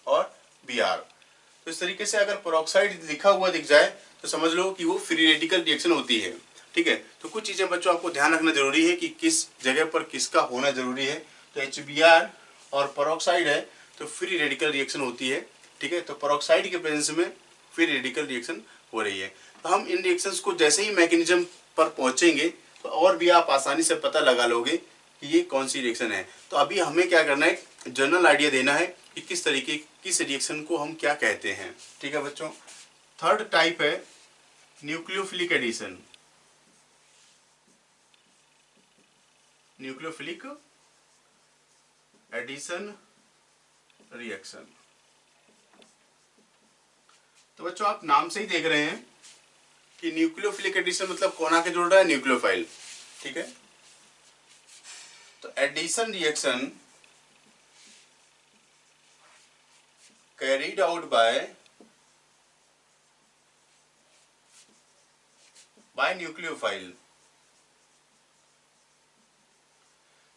Speaker 1: और Br। तो इस तरीके से अगर पेरोक्साइड लिखा हुआ दिख जाए तो समझ लो कि वो फ्री रेडिकल रिएक्शन होती है, ठीक है। तो कुछ चीजें बच्चों आपको ध्यान रखना जरूरी है कि किस जगह पर किसका होना जरूरी है। तो HBr और पेरोक्साइड है तो फ्री रेडिकल रिएक्शन होती है, ठीक है। तो पेरोक्साइड के प्रेजेंस में फ्री रेडिकल रिएक्शन हो रही है। तो हम इन रिएक्शंस को जैसे ही मैकेनिज्म पर पहुंचेंगे तो और भी आप आसानी से पता लगा लोगे कि ये कौन सी रिएक्शन है। तो अभी हमें क्या करना है, जनरल आइडिया देना है कि किस तरीके किस रिएक्शन को हम क्या कहते हैं, ठीक है बच्चों। थर्ड टाइप है nucleophilic addition. Nucleophilic addition reaction. तो बच्चों आप नाम से ही देख रहे हैं कि न्यूक्लियोफिलिक एडिशन मतलब कौन आके जुड़ रहा है, न्यूक्लियोफाइल, ठीक है। तो addition reaction carried out by nucleophile।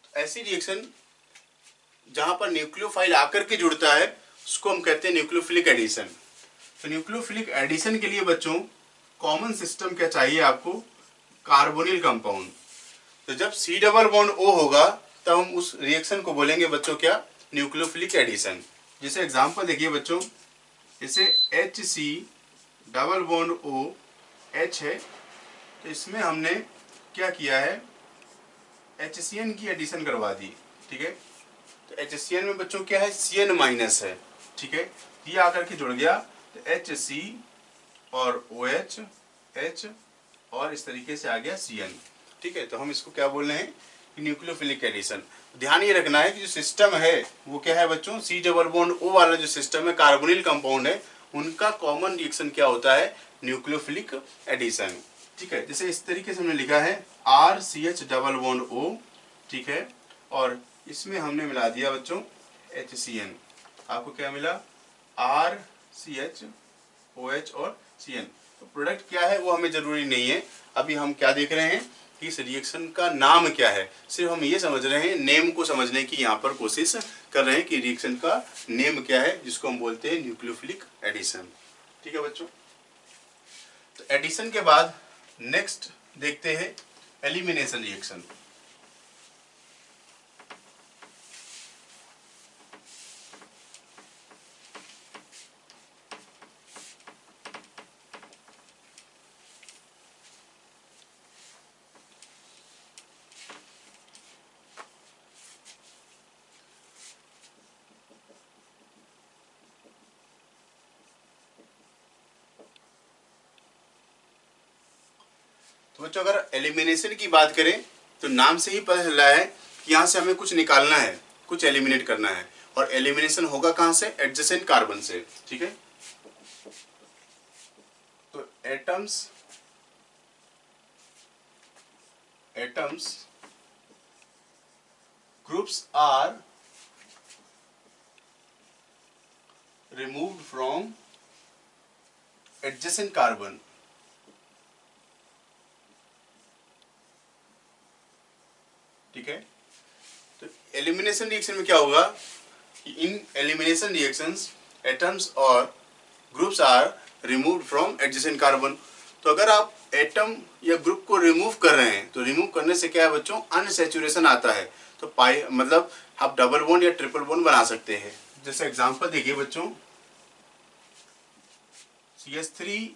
Speaker 1: तो ऐसी रिएक्शन जहां पर न्यूक्लियोफाइल आकर के जुड़ता है उसको हम कहते हैं न्यूक्लियोफिलिक एडिशन। तो न्यूक्लियोफिलिक एडिशन के लिए बच्चों कॉमन सिस्टम क्या चाहिए आपको, कार्बोनिल कंपाउंड। तो जब C डबल बॉन्ड O होगा तब हम उस रिएक्शन को बोलेंगे बच्चों क्या, न्यूक्लियोफिलिक एडिशन। जैसे एग्जांपल देखिए बच्चों, जैसे HC double bond O H है तो इसमें हमने क्या किया है, HCN की एडिशन करवा दी, ठीक है। तो HCN में बच्चों क्या है, CN माइनस है, ठीक है। ये आकर के जुड़ गया तो HC और OH H और इस तरीके से आ गया CN, ठीक है। तो हम इसको क्या बोल रहे हैं, न्यूक्लियोफिलिक एडिशन। ध्यान ये रखना है कि जो सिस्टम है वो क्या है बच्चों, C डबल बॉन्ड O वाला जो सिस्टम है कार्बोनिल कंपाउंड है उनका कॉमन रिएक्शन क्या होता है, न्यूक्लियोफिलिक एडिशन, ठीक है। जैसे इस तरीके से हमने लिखा है RCH डबल बॉन्ड O, ठीक है, और इसमें हमने मिला दिया बच्चों HCN। आपको क्या मिला, RCH OH और CN। तो प्रोडक्ट क्या है वो हमें जरूरी नहीं है, अभी हम क्या देख रहे हैं कि इस रिएक्शन का नाम क्या है, सिर्फ हम ये समझ रहे हैं, नेम को समझने की यहाँ पर कोशिश कर रहे हैं कि रिएक्शन का नेम क्या है, जिसको हम बोलते हैं न्यूक्लियोफिलिक एडिशन। ठीक है बच्चों, तो एडिशन के बाद नेक्स्ट देखते हैं एलिमिनेशन रिएक्शन। तो बच्चों अगर एलिमिनेशन की बात करें तो नाम से ही पता चल रहा है कि यहाँ से हमें कुछ निकालना है, कुछ एलिमिनेट करना है, और एलिमिनेशन होगा कहाँ से, एडजेसेंट कार्बन से। ठीक है, तो atoms groups are removed from adjacent carbon। ठीक है, तो एलिमिनेशन रिएक्शन में क्या होगा कि इन एलिमिनेशन रिएक्शंस एटम्स और groups are removed from adjacent carbon. तो अगर आप एटम या ग्रुप को रिमूव कर रहे हैं तो रिमूव करने से क्या है बच्चों, अनसैचुरेशन आता है। तो पाई मतलब आप डबल बॉन्ड या ट्रिपल बॉन्ड बना सकते हैं। जैसे एग्जांपल देखिए बच्चों, CH3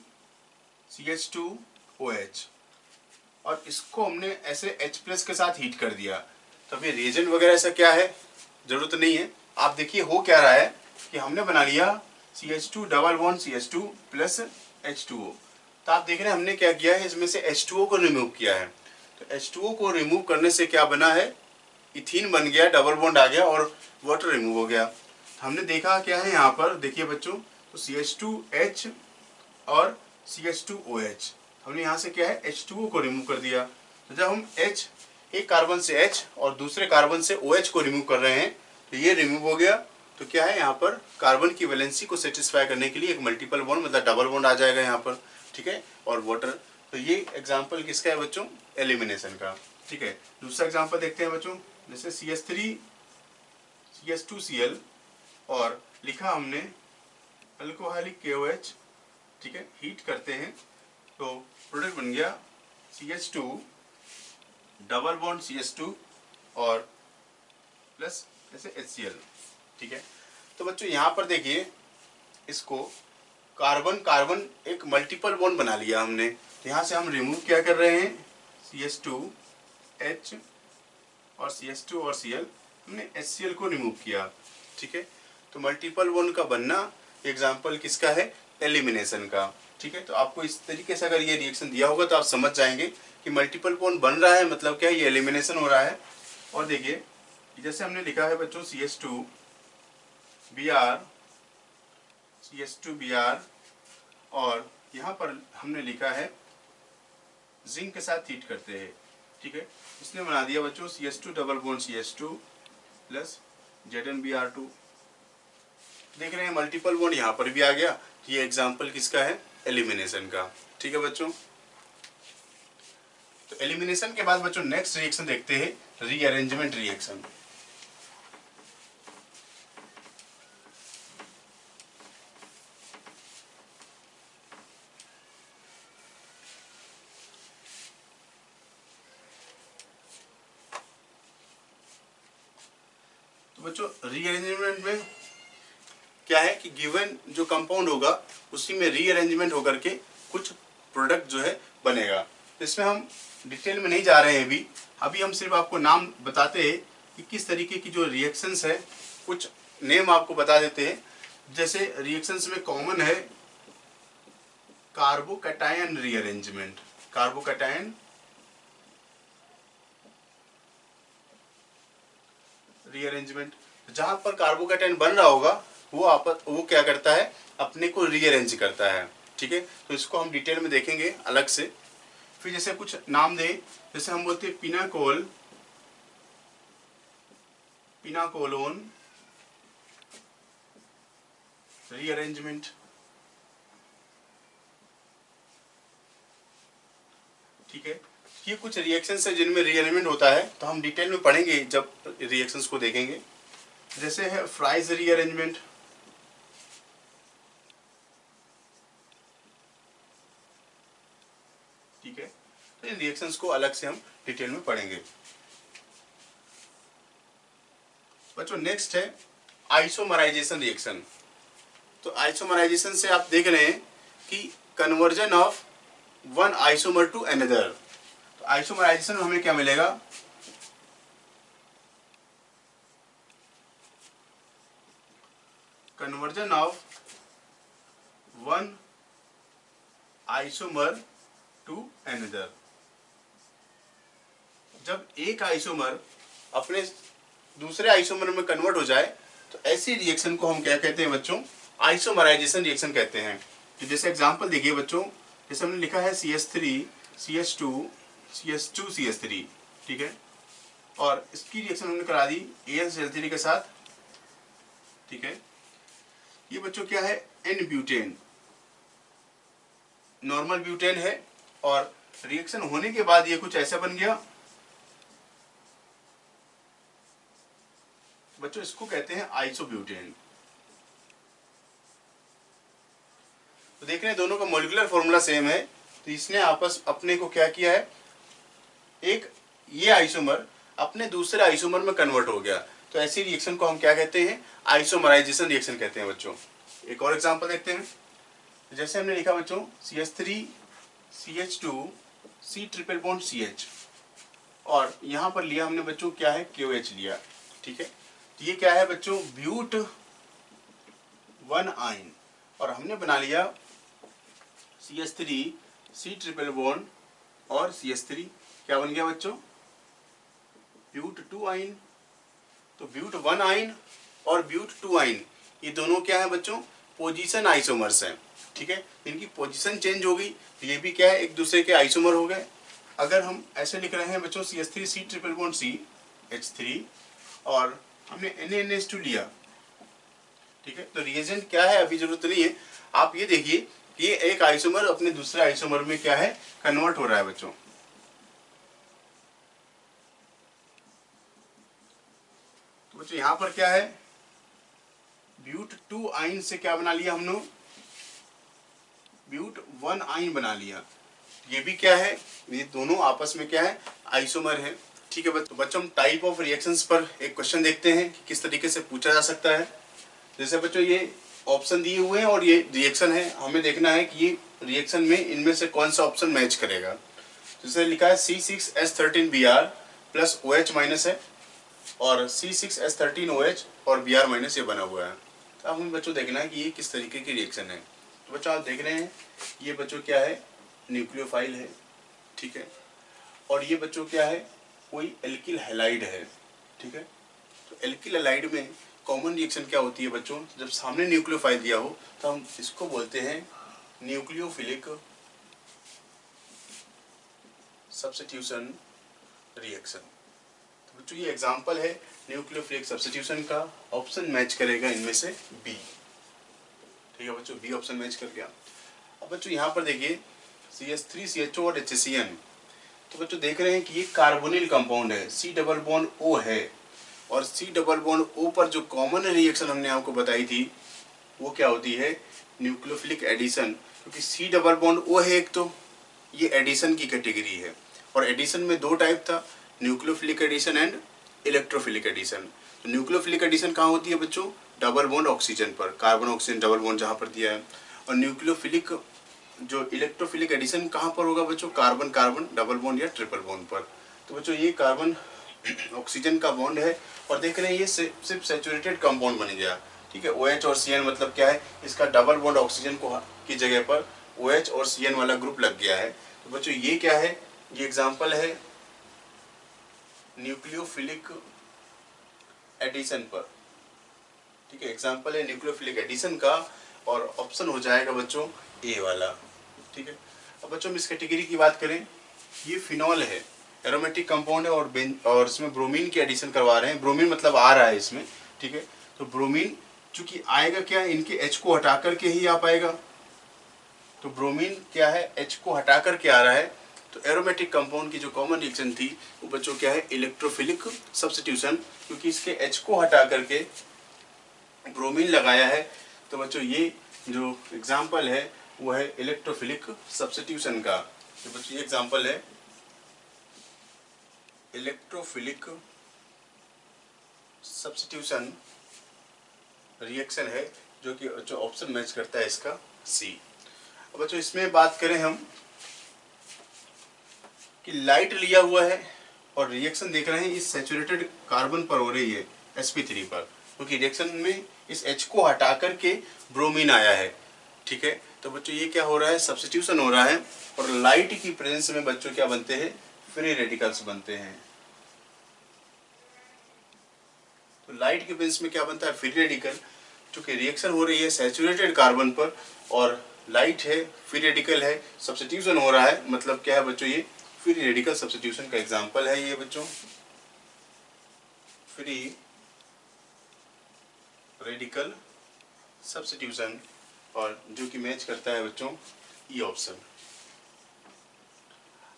Speaker 1: CH2OH, और इसको हमने ऐसे H+ के साथ हीट कर दिया। तो अभी रिएजेंट वगैरह ऐसा क्या है, जरूरत नहीं है। आप देखिए हो क्या रहा है कि हमने बना लिया CH2 double bond CH2 plus H2O। तो आप देख रहे हैं हमने क्या किया है, इसमें से H2O को रिमूव किया है। तो H2O को रिमूव करने से क्या बना है, इथीन बन गया, डबल बॉन्ड आ गया और वाटर रिमूव हो गया। हमने देखा क्या है यहाँ पर, देखिए बच्चों, तो CH2H और CH2OH, हमने यहाँ से क्या है H2O को रिमूव कर दिया। तो जब हम H, एक कार्बन से H और दूसरे कार्बन से OH को रिमूव कर रहे हैं तो ये रिमूव हो गया। तो क्या है यहाँ पर कार्बन की वैलेंसी को सेटिस्फाई करने के लिए एक मल्टीपल बॉन्ड मतलब डबल बॉन्ड आ जाएगा यहाँ पर। ठीक है, और वाटर। तो ये एग्जाम्पल किसका है बच्चों, एलिमिनेशन का। ठीक है, दूसरा एग्जाम्पल देखते हैं बच्चों, जैसे CH3 CH2Cl और लिखा हमने अल्कोहलिक KOH। ठीक है, हीट करते हैं तो प्रोडक्ट बन गया CH2 डबल बॉन्ड CH2 और प्लस ऐसे HCl। ठीक है, तो बच्चों यहाँ पर देखिए, इसको कार्बन कार्बन एक मल्टीपल बॉन्ड बना लिया हमने। तो यहाँ से हम रिमूव क्या कर रहे हैं, CH2H और CH2 और Cl, हमने HCl को रिमूव किया। ठीक है, तो मल्टीपल बॉन्ड का बनना एग्जाम्पल किसका है, एलिमिनेशन का। ठीक है, तो आपको इस तरीके से अगर ये रिएक्शन दिया होगा तो आप समझ जाएंगे कि मल्टीपल बॉन्ड बन रहा है मतलब क्या है, ये एलिमिनेशन हो रहा है। और देखिए जैसे हमने लिखा है बच्चों CH2Br CH2Br, और यहाँ पर हमने लिखा है जिंक के साथ हीट करते हैं। ठीक है, इसने बना दिया बच्चों CH2 double bond CH2 plus ZnBr2। देख रहे हैं मल्टीपल बॉन्ड यहाँ पर भी आ गया। ये एग्जाम्पल किसका है, एलिमिनेशन का। ठीक है बच्चों, तो एलिमिनेशन के बाद बच्चों नेक्स्ट रिएक्शन देखते हैं, रीअरेंजमेंट रिएक्शन। तो बच्चों रीअरेंजमेंट में क्या है कि गिवन जो कंपाउंड होगा उसी में रीअरेंजमेंट होकर के कुछ प्रोडक्ट जो है बनेगा। इसमें हम डिटेल में नहीं जा रहे हैं अभी हम सिर्फ आपको नाम बताते हैं कि किस तरीके की जो रिएक्शंस है, कुछ नेम आपको बता देते हैं। जैसे रिएक्शंस में कॉमन है कार्बोकैटायन रीअरेंजमेंट, कार्बोकैटायन रीअरेंजमेंट। जहां पर कार्बोकैटायन बन रहा होगा वो क्या करता है, अपने को रीअरेंज करता है। ठीक है, तो इसको हम डिटेल में देखेंगे अलग से। फिर जैसे कुछ नाम दें, जैसे हम बोलते हैं पिनाकोल, पिनाकोलोन रीअरेंजमेंट। ठीक है, ये कुछ रिएक्शंस है जिनमें रीअरेंजमेंट होता है, तो हम डिटेल में पढ़ेंगे जब रिएक्शंस को देखेंगे। जैसे है फ्राइज रीअरेंजमेंट, ठीक है। तो इन रिएक्शंस को अलग से हम डिटेल में पढ़ेंगे बच्चों। नेक्स्ट है आइसोमराइजेशन रिएक्शन। तो आइसोमराइजेशन से आप देख रहे हैं कि conversion of one isomer to another. तो आइसोमराइजेशन में हमें क्या मिलेगा, conversion of one isomer to another. जब एक आइसोमर अपने दूसरे आइसोमर में कन्वर्ट हो जाए तो ऐसी रिएक्शन को हम क्या कहते हैं बच्चों, आइसोमराइजेशन रिएक्शन कहते हैं। तो जैसे एग्जांपल देखिए बच्चों, जैसे हमने लिखा है CH3 CH2 CH2 CH3, ठीक है, और इसकी रिएक्शन हमने करा दी AlCl3 के साथ, ठीक है। ये बच्चों क्या है, एन ब्यूटेन, नॉर्मल ब्यूटेन है, और रिएक्शन होने के बाद ये कुछ ऐसा बन गया बच्चों, इसको कहते हैं आइसोब्यूटेन। तो देख रहे हैं दोनों का मॉलिक्यूलर फॉर्मूला सेम है, तो इसने आपस अपने को क्या किया है, एक ये आइसोमर अपने दूसरे आइसोमर में कन्वर्ट हो गया। तो ऐसी रिएक्शन को हम क्या कहते हैं, आइसोमराइजेशन रिएक्शन कहते हैं बच्चों। एक और एग्जांपल देखते हैं। जैसे हमने लिखा बच्चों CH3 CH2 C triple bond CH, और यहाँ पर लिया हमने बच्चों क्या है, KOH लिया, ठीक है। तो ये क्या है बच्चों, ब्यूट 1 आइन, और हमने बना लिया CH3 C ट्रिपल बॉन्ड और CH3 क्या बन गया बच्चों, ब्यूट 2 आइन। तो ब्यूट 1 आइन और ब्यूट 2 आइन ये दोनों क्या है बच्चों, पोजीशन आइसोमर्स हैं, ठीक है। इनकी पोजीशन चेंज हो गई तो ये भी क्या है, एक दूसरे के आइसोमर हो गए। अगर हम ऐसे लिख रहे हैं बच्चों CH3 C triple bond C H3 और हमने NaNH2 लिया, ठीक है। तो रिएजेंट क्या है अभी जरूरत नहीं है, आप ये देखिए कि ये एक आइसोमर अपने दूसरे आइसोमर में क्या है, कन्वर्ट हो रहा है बच्चों। तो बच्चों यहाँ पर क्या है, ब्यूट 2 आइन से क्या बना लिया हमने, ब्यूट 1 आइन बना लिया। ये भी क्या है, ये दोनों आपस में क्या है, आइसोमर है, ठीक है। तो बच्चों हम टाइप ऑफ रिएक्शंस पर एक क्वेश्चन देखते हैं कि किस तरीके से पूछा जा सकता है। जैसे बच्चों ये ऑप्शन दिए हुए हैं और ये रिएक्शन है, हमें देखना है कि ये रिएक्शन में इनमें से कौन सा ऑप्शन मैच करेगा। जैसे लिखा है C6H13Br प्लस OH माइनस है और C6H13OH और Br माइनस ये बना हुआ है। तो अब हमें बच्चों देखना है कि ये किस तरीके की रिएक्शन है। तो बच्चों आप देख रहे हैं ये बच्चों क्या है, न्यूक्लियोफाइल है, ठीक है, और ये बच्चों क्या है, कोई एल्किल हैलाइड है, ठीक है। तो एल्किल हैलाइड में कॉमन रिएक्शन क्या होती है बच्चों, जब सामने न्यूक्लियोफाइल दिया हो तो हम इसको बोलते हैं न्यूक्लियोफिलिक सब्स्टिट्यूशन रिएक्शन। तो बच्चों ये एग्जांपल है न्यूक्लियोफिलिक सब्स्टिट्यूशन का, ऑप्शन मैच करेगा इनमें से बी, ठीक है बच्चों, बी ऑप्शन मैच कर गया। अब बच्चों यहाँ पर देखिए CH3 CHO और HCN, तो बच्चों देख रहे हैं कि ये कार्बोनिल कंपाउंड है, C डबल बॉन्ड O है, और C डबल बॉन्ड O पर जो कॉमन रिएक्शन हमने आपको बताई थी वो क्या होती है, न्यूक्लियोफिलिक एडिशन। क्योंकि C डबल बॉन्ड O है एक, तो ये एडिशन की कैटेगरी है, और एडिशन में दो टाइप था, nucleophilic addition and electrophilic addition. तो न्यूक्लियोफिलिक एडिशन कहाँ होती है बच्चों, डबल बॉन्ड ऑक्सीजन पर, कार्बन ऑक्सीजन डबल बॉन्ड जहाँ पर दिया है। और न्यूक्लियोफिलिक जो इलेक्ट्रोफिलिक एडिशन कहाँ पर होगा बच्चों, कार्बन कार्बन डबल बॉन्ड या ट्रिपल बॉन्ड पर। तो बच्चों ये कार्बन ऑक्सीजन का बॉन्ड है, और देख रहे हैं ये सिर्फ सैचुरेटेड कंपाउंड बन गया, ठीक है। OH और CN मतलब क्या है, इसका डबल बॉन्ड ऑक्सीजन को की जगह पर OH और CN वाला ग्रुप लग गया है। तो बच्चों ये क्या है, ये एग्जाम्पल है न्यूक्लियोफिलिक एडिशन पर, ठीक है, एग्जाम्पल है न्यूक्लियोफिलिक एडिशन का, और ऑप्शन हो जाएगा बच्चों ए वाला, ठीक है। अब बच्चों हम इस कैटेगरी की बात करें, ये फिनॉल है, एरोमेटिक कंपाउंड है, और इसमें ब्रोमीन की एडिशन करवा रहे हैं, ब्रोमीन मतलब आ रहा है इसमें, ठीक है। तो ब्रोमीन चूंकि आएगा क्या, इनके H को हटा करके ही आ पाएगा। तो ब्रोमीन क्या है, H को हटा करके आ रहा है, तो एरोमेटिक कंपाउंड की जो कॉमन रिएक्शन थी वो बच्चों क्या है, इलेक्ट्रोफिलिक सब्स्टिट्यूशन, क्योंकि इसके H को हटा करके ब्रोमीन लगाया है। तो बच्चों ये जो एग्जाम्पल है वो है इलेक्ट्रोफिलिक सब्स्टिट्यूशन का। तो बच्चों ये एग्जाम्पल है इलेक्ट्रोफिलिक सब्स्टिट्यूशन रिएक्शन है, जो कि जो ऑप्शन मैच करता है इसका सी। अब बच्चों इसमें बात करें हम कि लाइट लिया हुआ है और रिएक्शन देख रहे हैं इस सैचुरेटेड कार्बन पर हो रही है sp3 पर, क्योंकि रिएक्शन में इस H को हटा करके ब्रोमीन आया है। ठीक है, तो बच्चों ये क्या हो रहा है, सब्स्टिट्यूशन हो रहा है, और लाइट की प्रेजेंस में बच्चों क्या बनते हैं, फ्री रेडिकल्स बनते हैं। तो लाइट की प्रेजेंस में क्या बनता है, फ्री रेडिकल। चूंकि रिएक्शन हो रही है सैचुरेटेड कार्बन पर और लाइट है, फ्री रेडिकल है, सब्स्टिट्यूशन हो रहा है, मतलब क्या है बच्चों, ये फ्री रेडिकल सब्स्टिट्यूशन का एग्जांपल है ये बच्चों, फ्री रेडिकल सब्स्टिट्यूशन, और जो कि मैच करता है बच्चों ई ऑप्शन।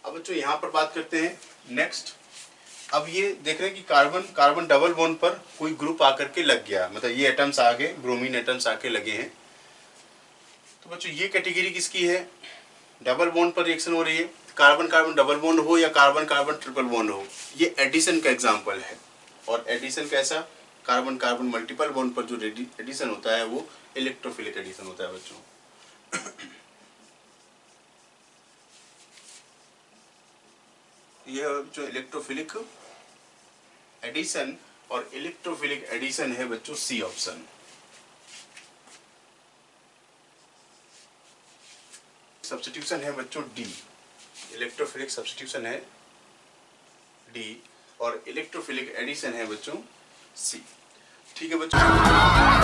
Speaker 1: अब बच्चों यहाँ पर बात करते हैं नेक्स्ट। अब ये देख रहे हैं कि कार्बन कार्बन डबल बॉन्ड पर कोई ग्रुप आकर के लग गया, मतलब ये एटम्स आगे, ब्रोमीन एटम्स आके लगे हैं। तो बच्चों ये कैटेगरी किसकी है, डबल बॉन्ड पर रिएक्शन हो रही है, कार्बन कार्बन डबल बॉन्ड हो या कार्बन कार्बन ट्रिपल बॉन्ड हो, ये एडिशन का एग्जांपल है। और एडिशन कैसा, कार्बन कार्बन मल्टीपल बॉन्ड पर जो एडिशन होता है वो इलेक्ट्रोफिलिक एडिशन होता है बच्चों। यह जो इलेक्ट्रोफिलिक एडिशन और इलेक्ट्रोफिलिक एडिशन है बच्चों सी ऑप्शन। सब्स्टिट्यूशन है बच्चों डी, इलेक्ट्रोफिलिक सब्स्टिट्यूशन है डी और इलेक्ट्रोफिलिक एडिशन है बच्चों सी। ठीक है बच्चों।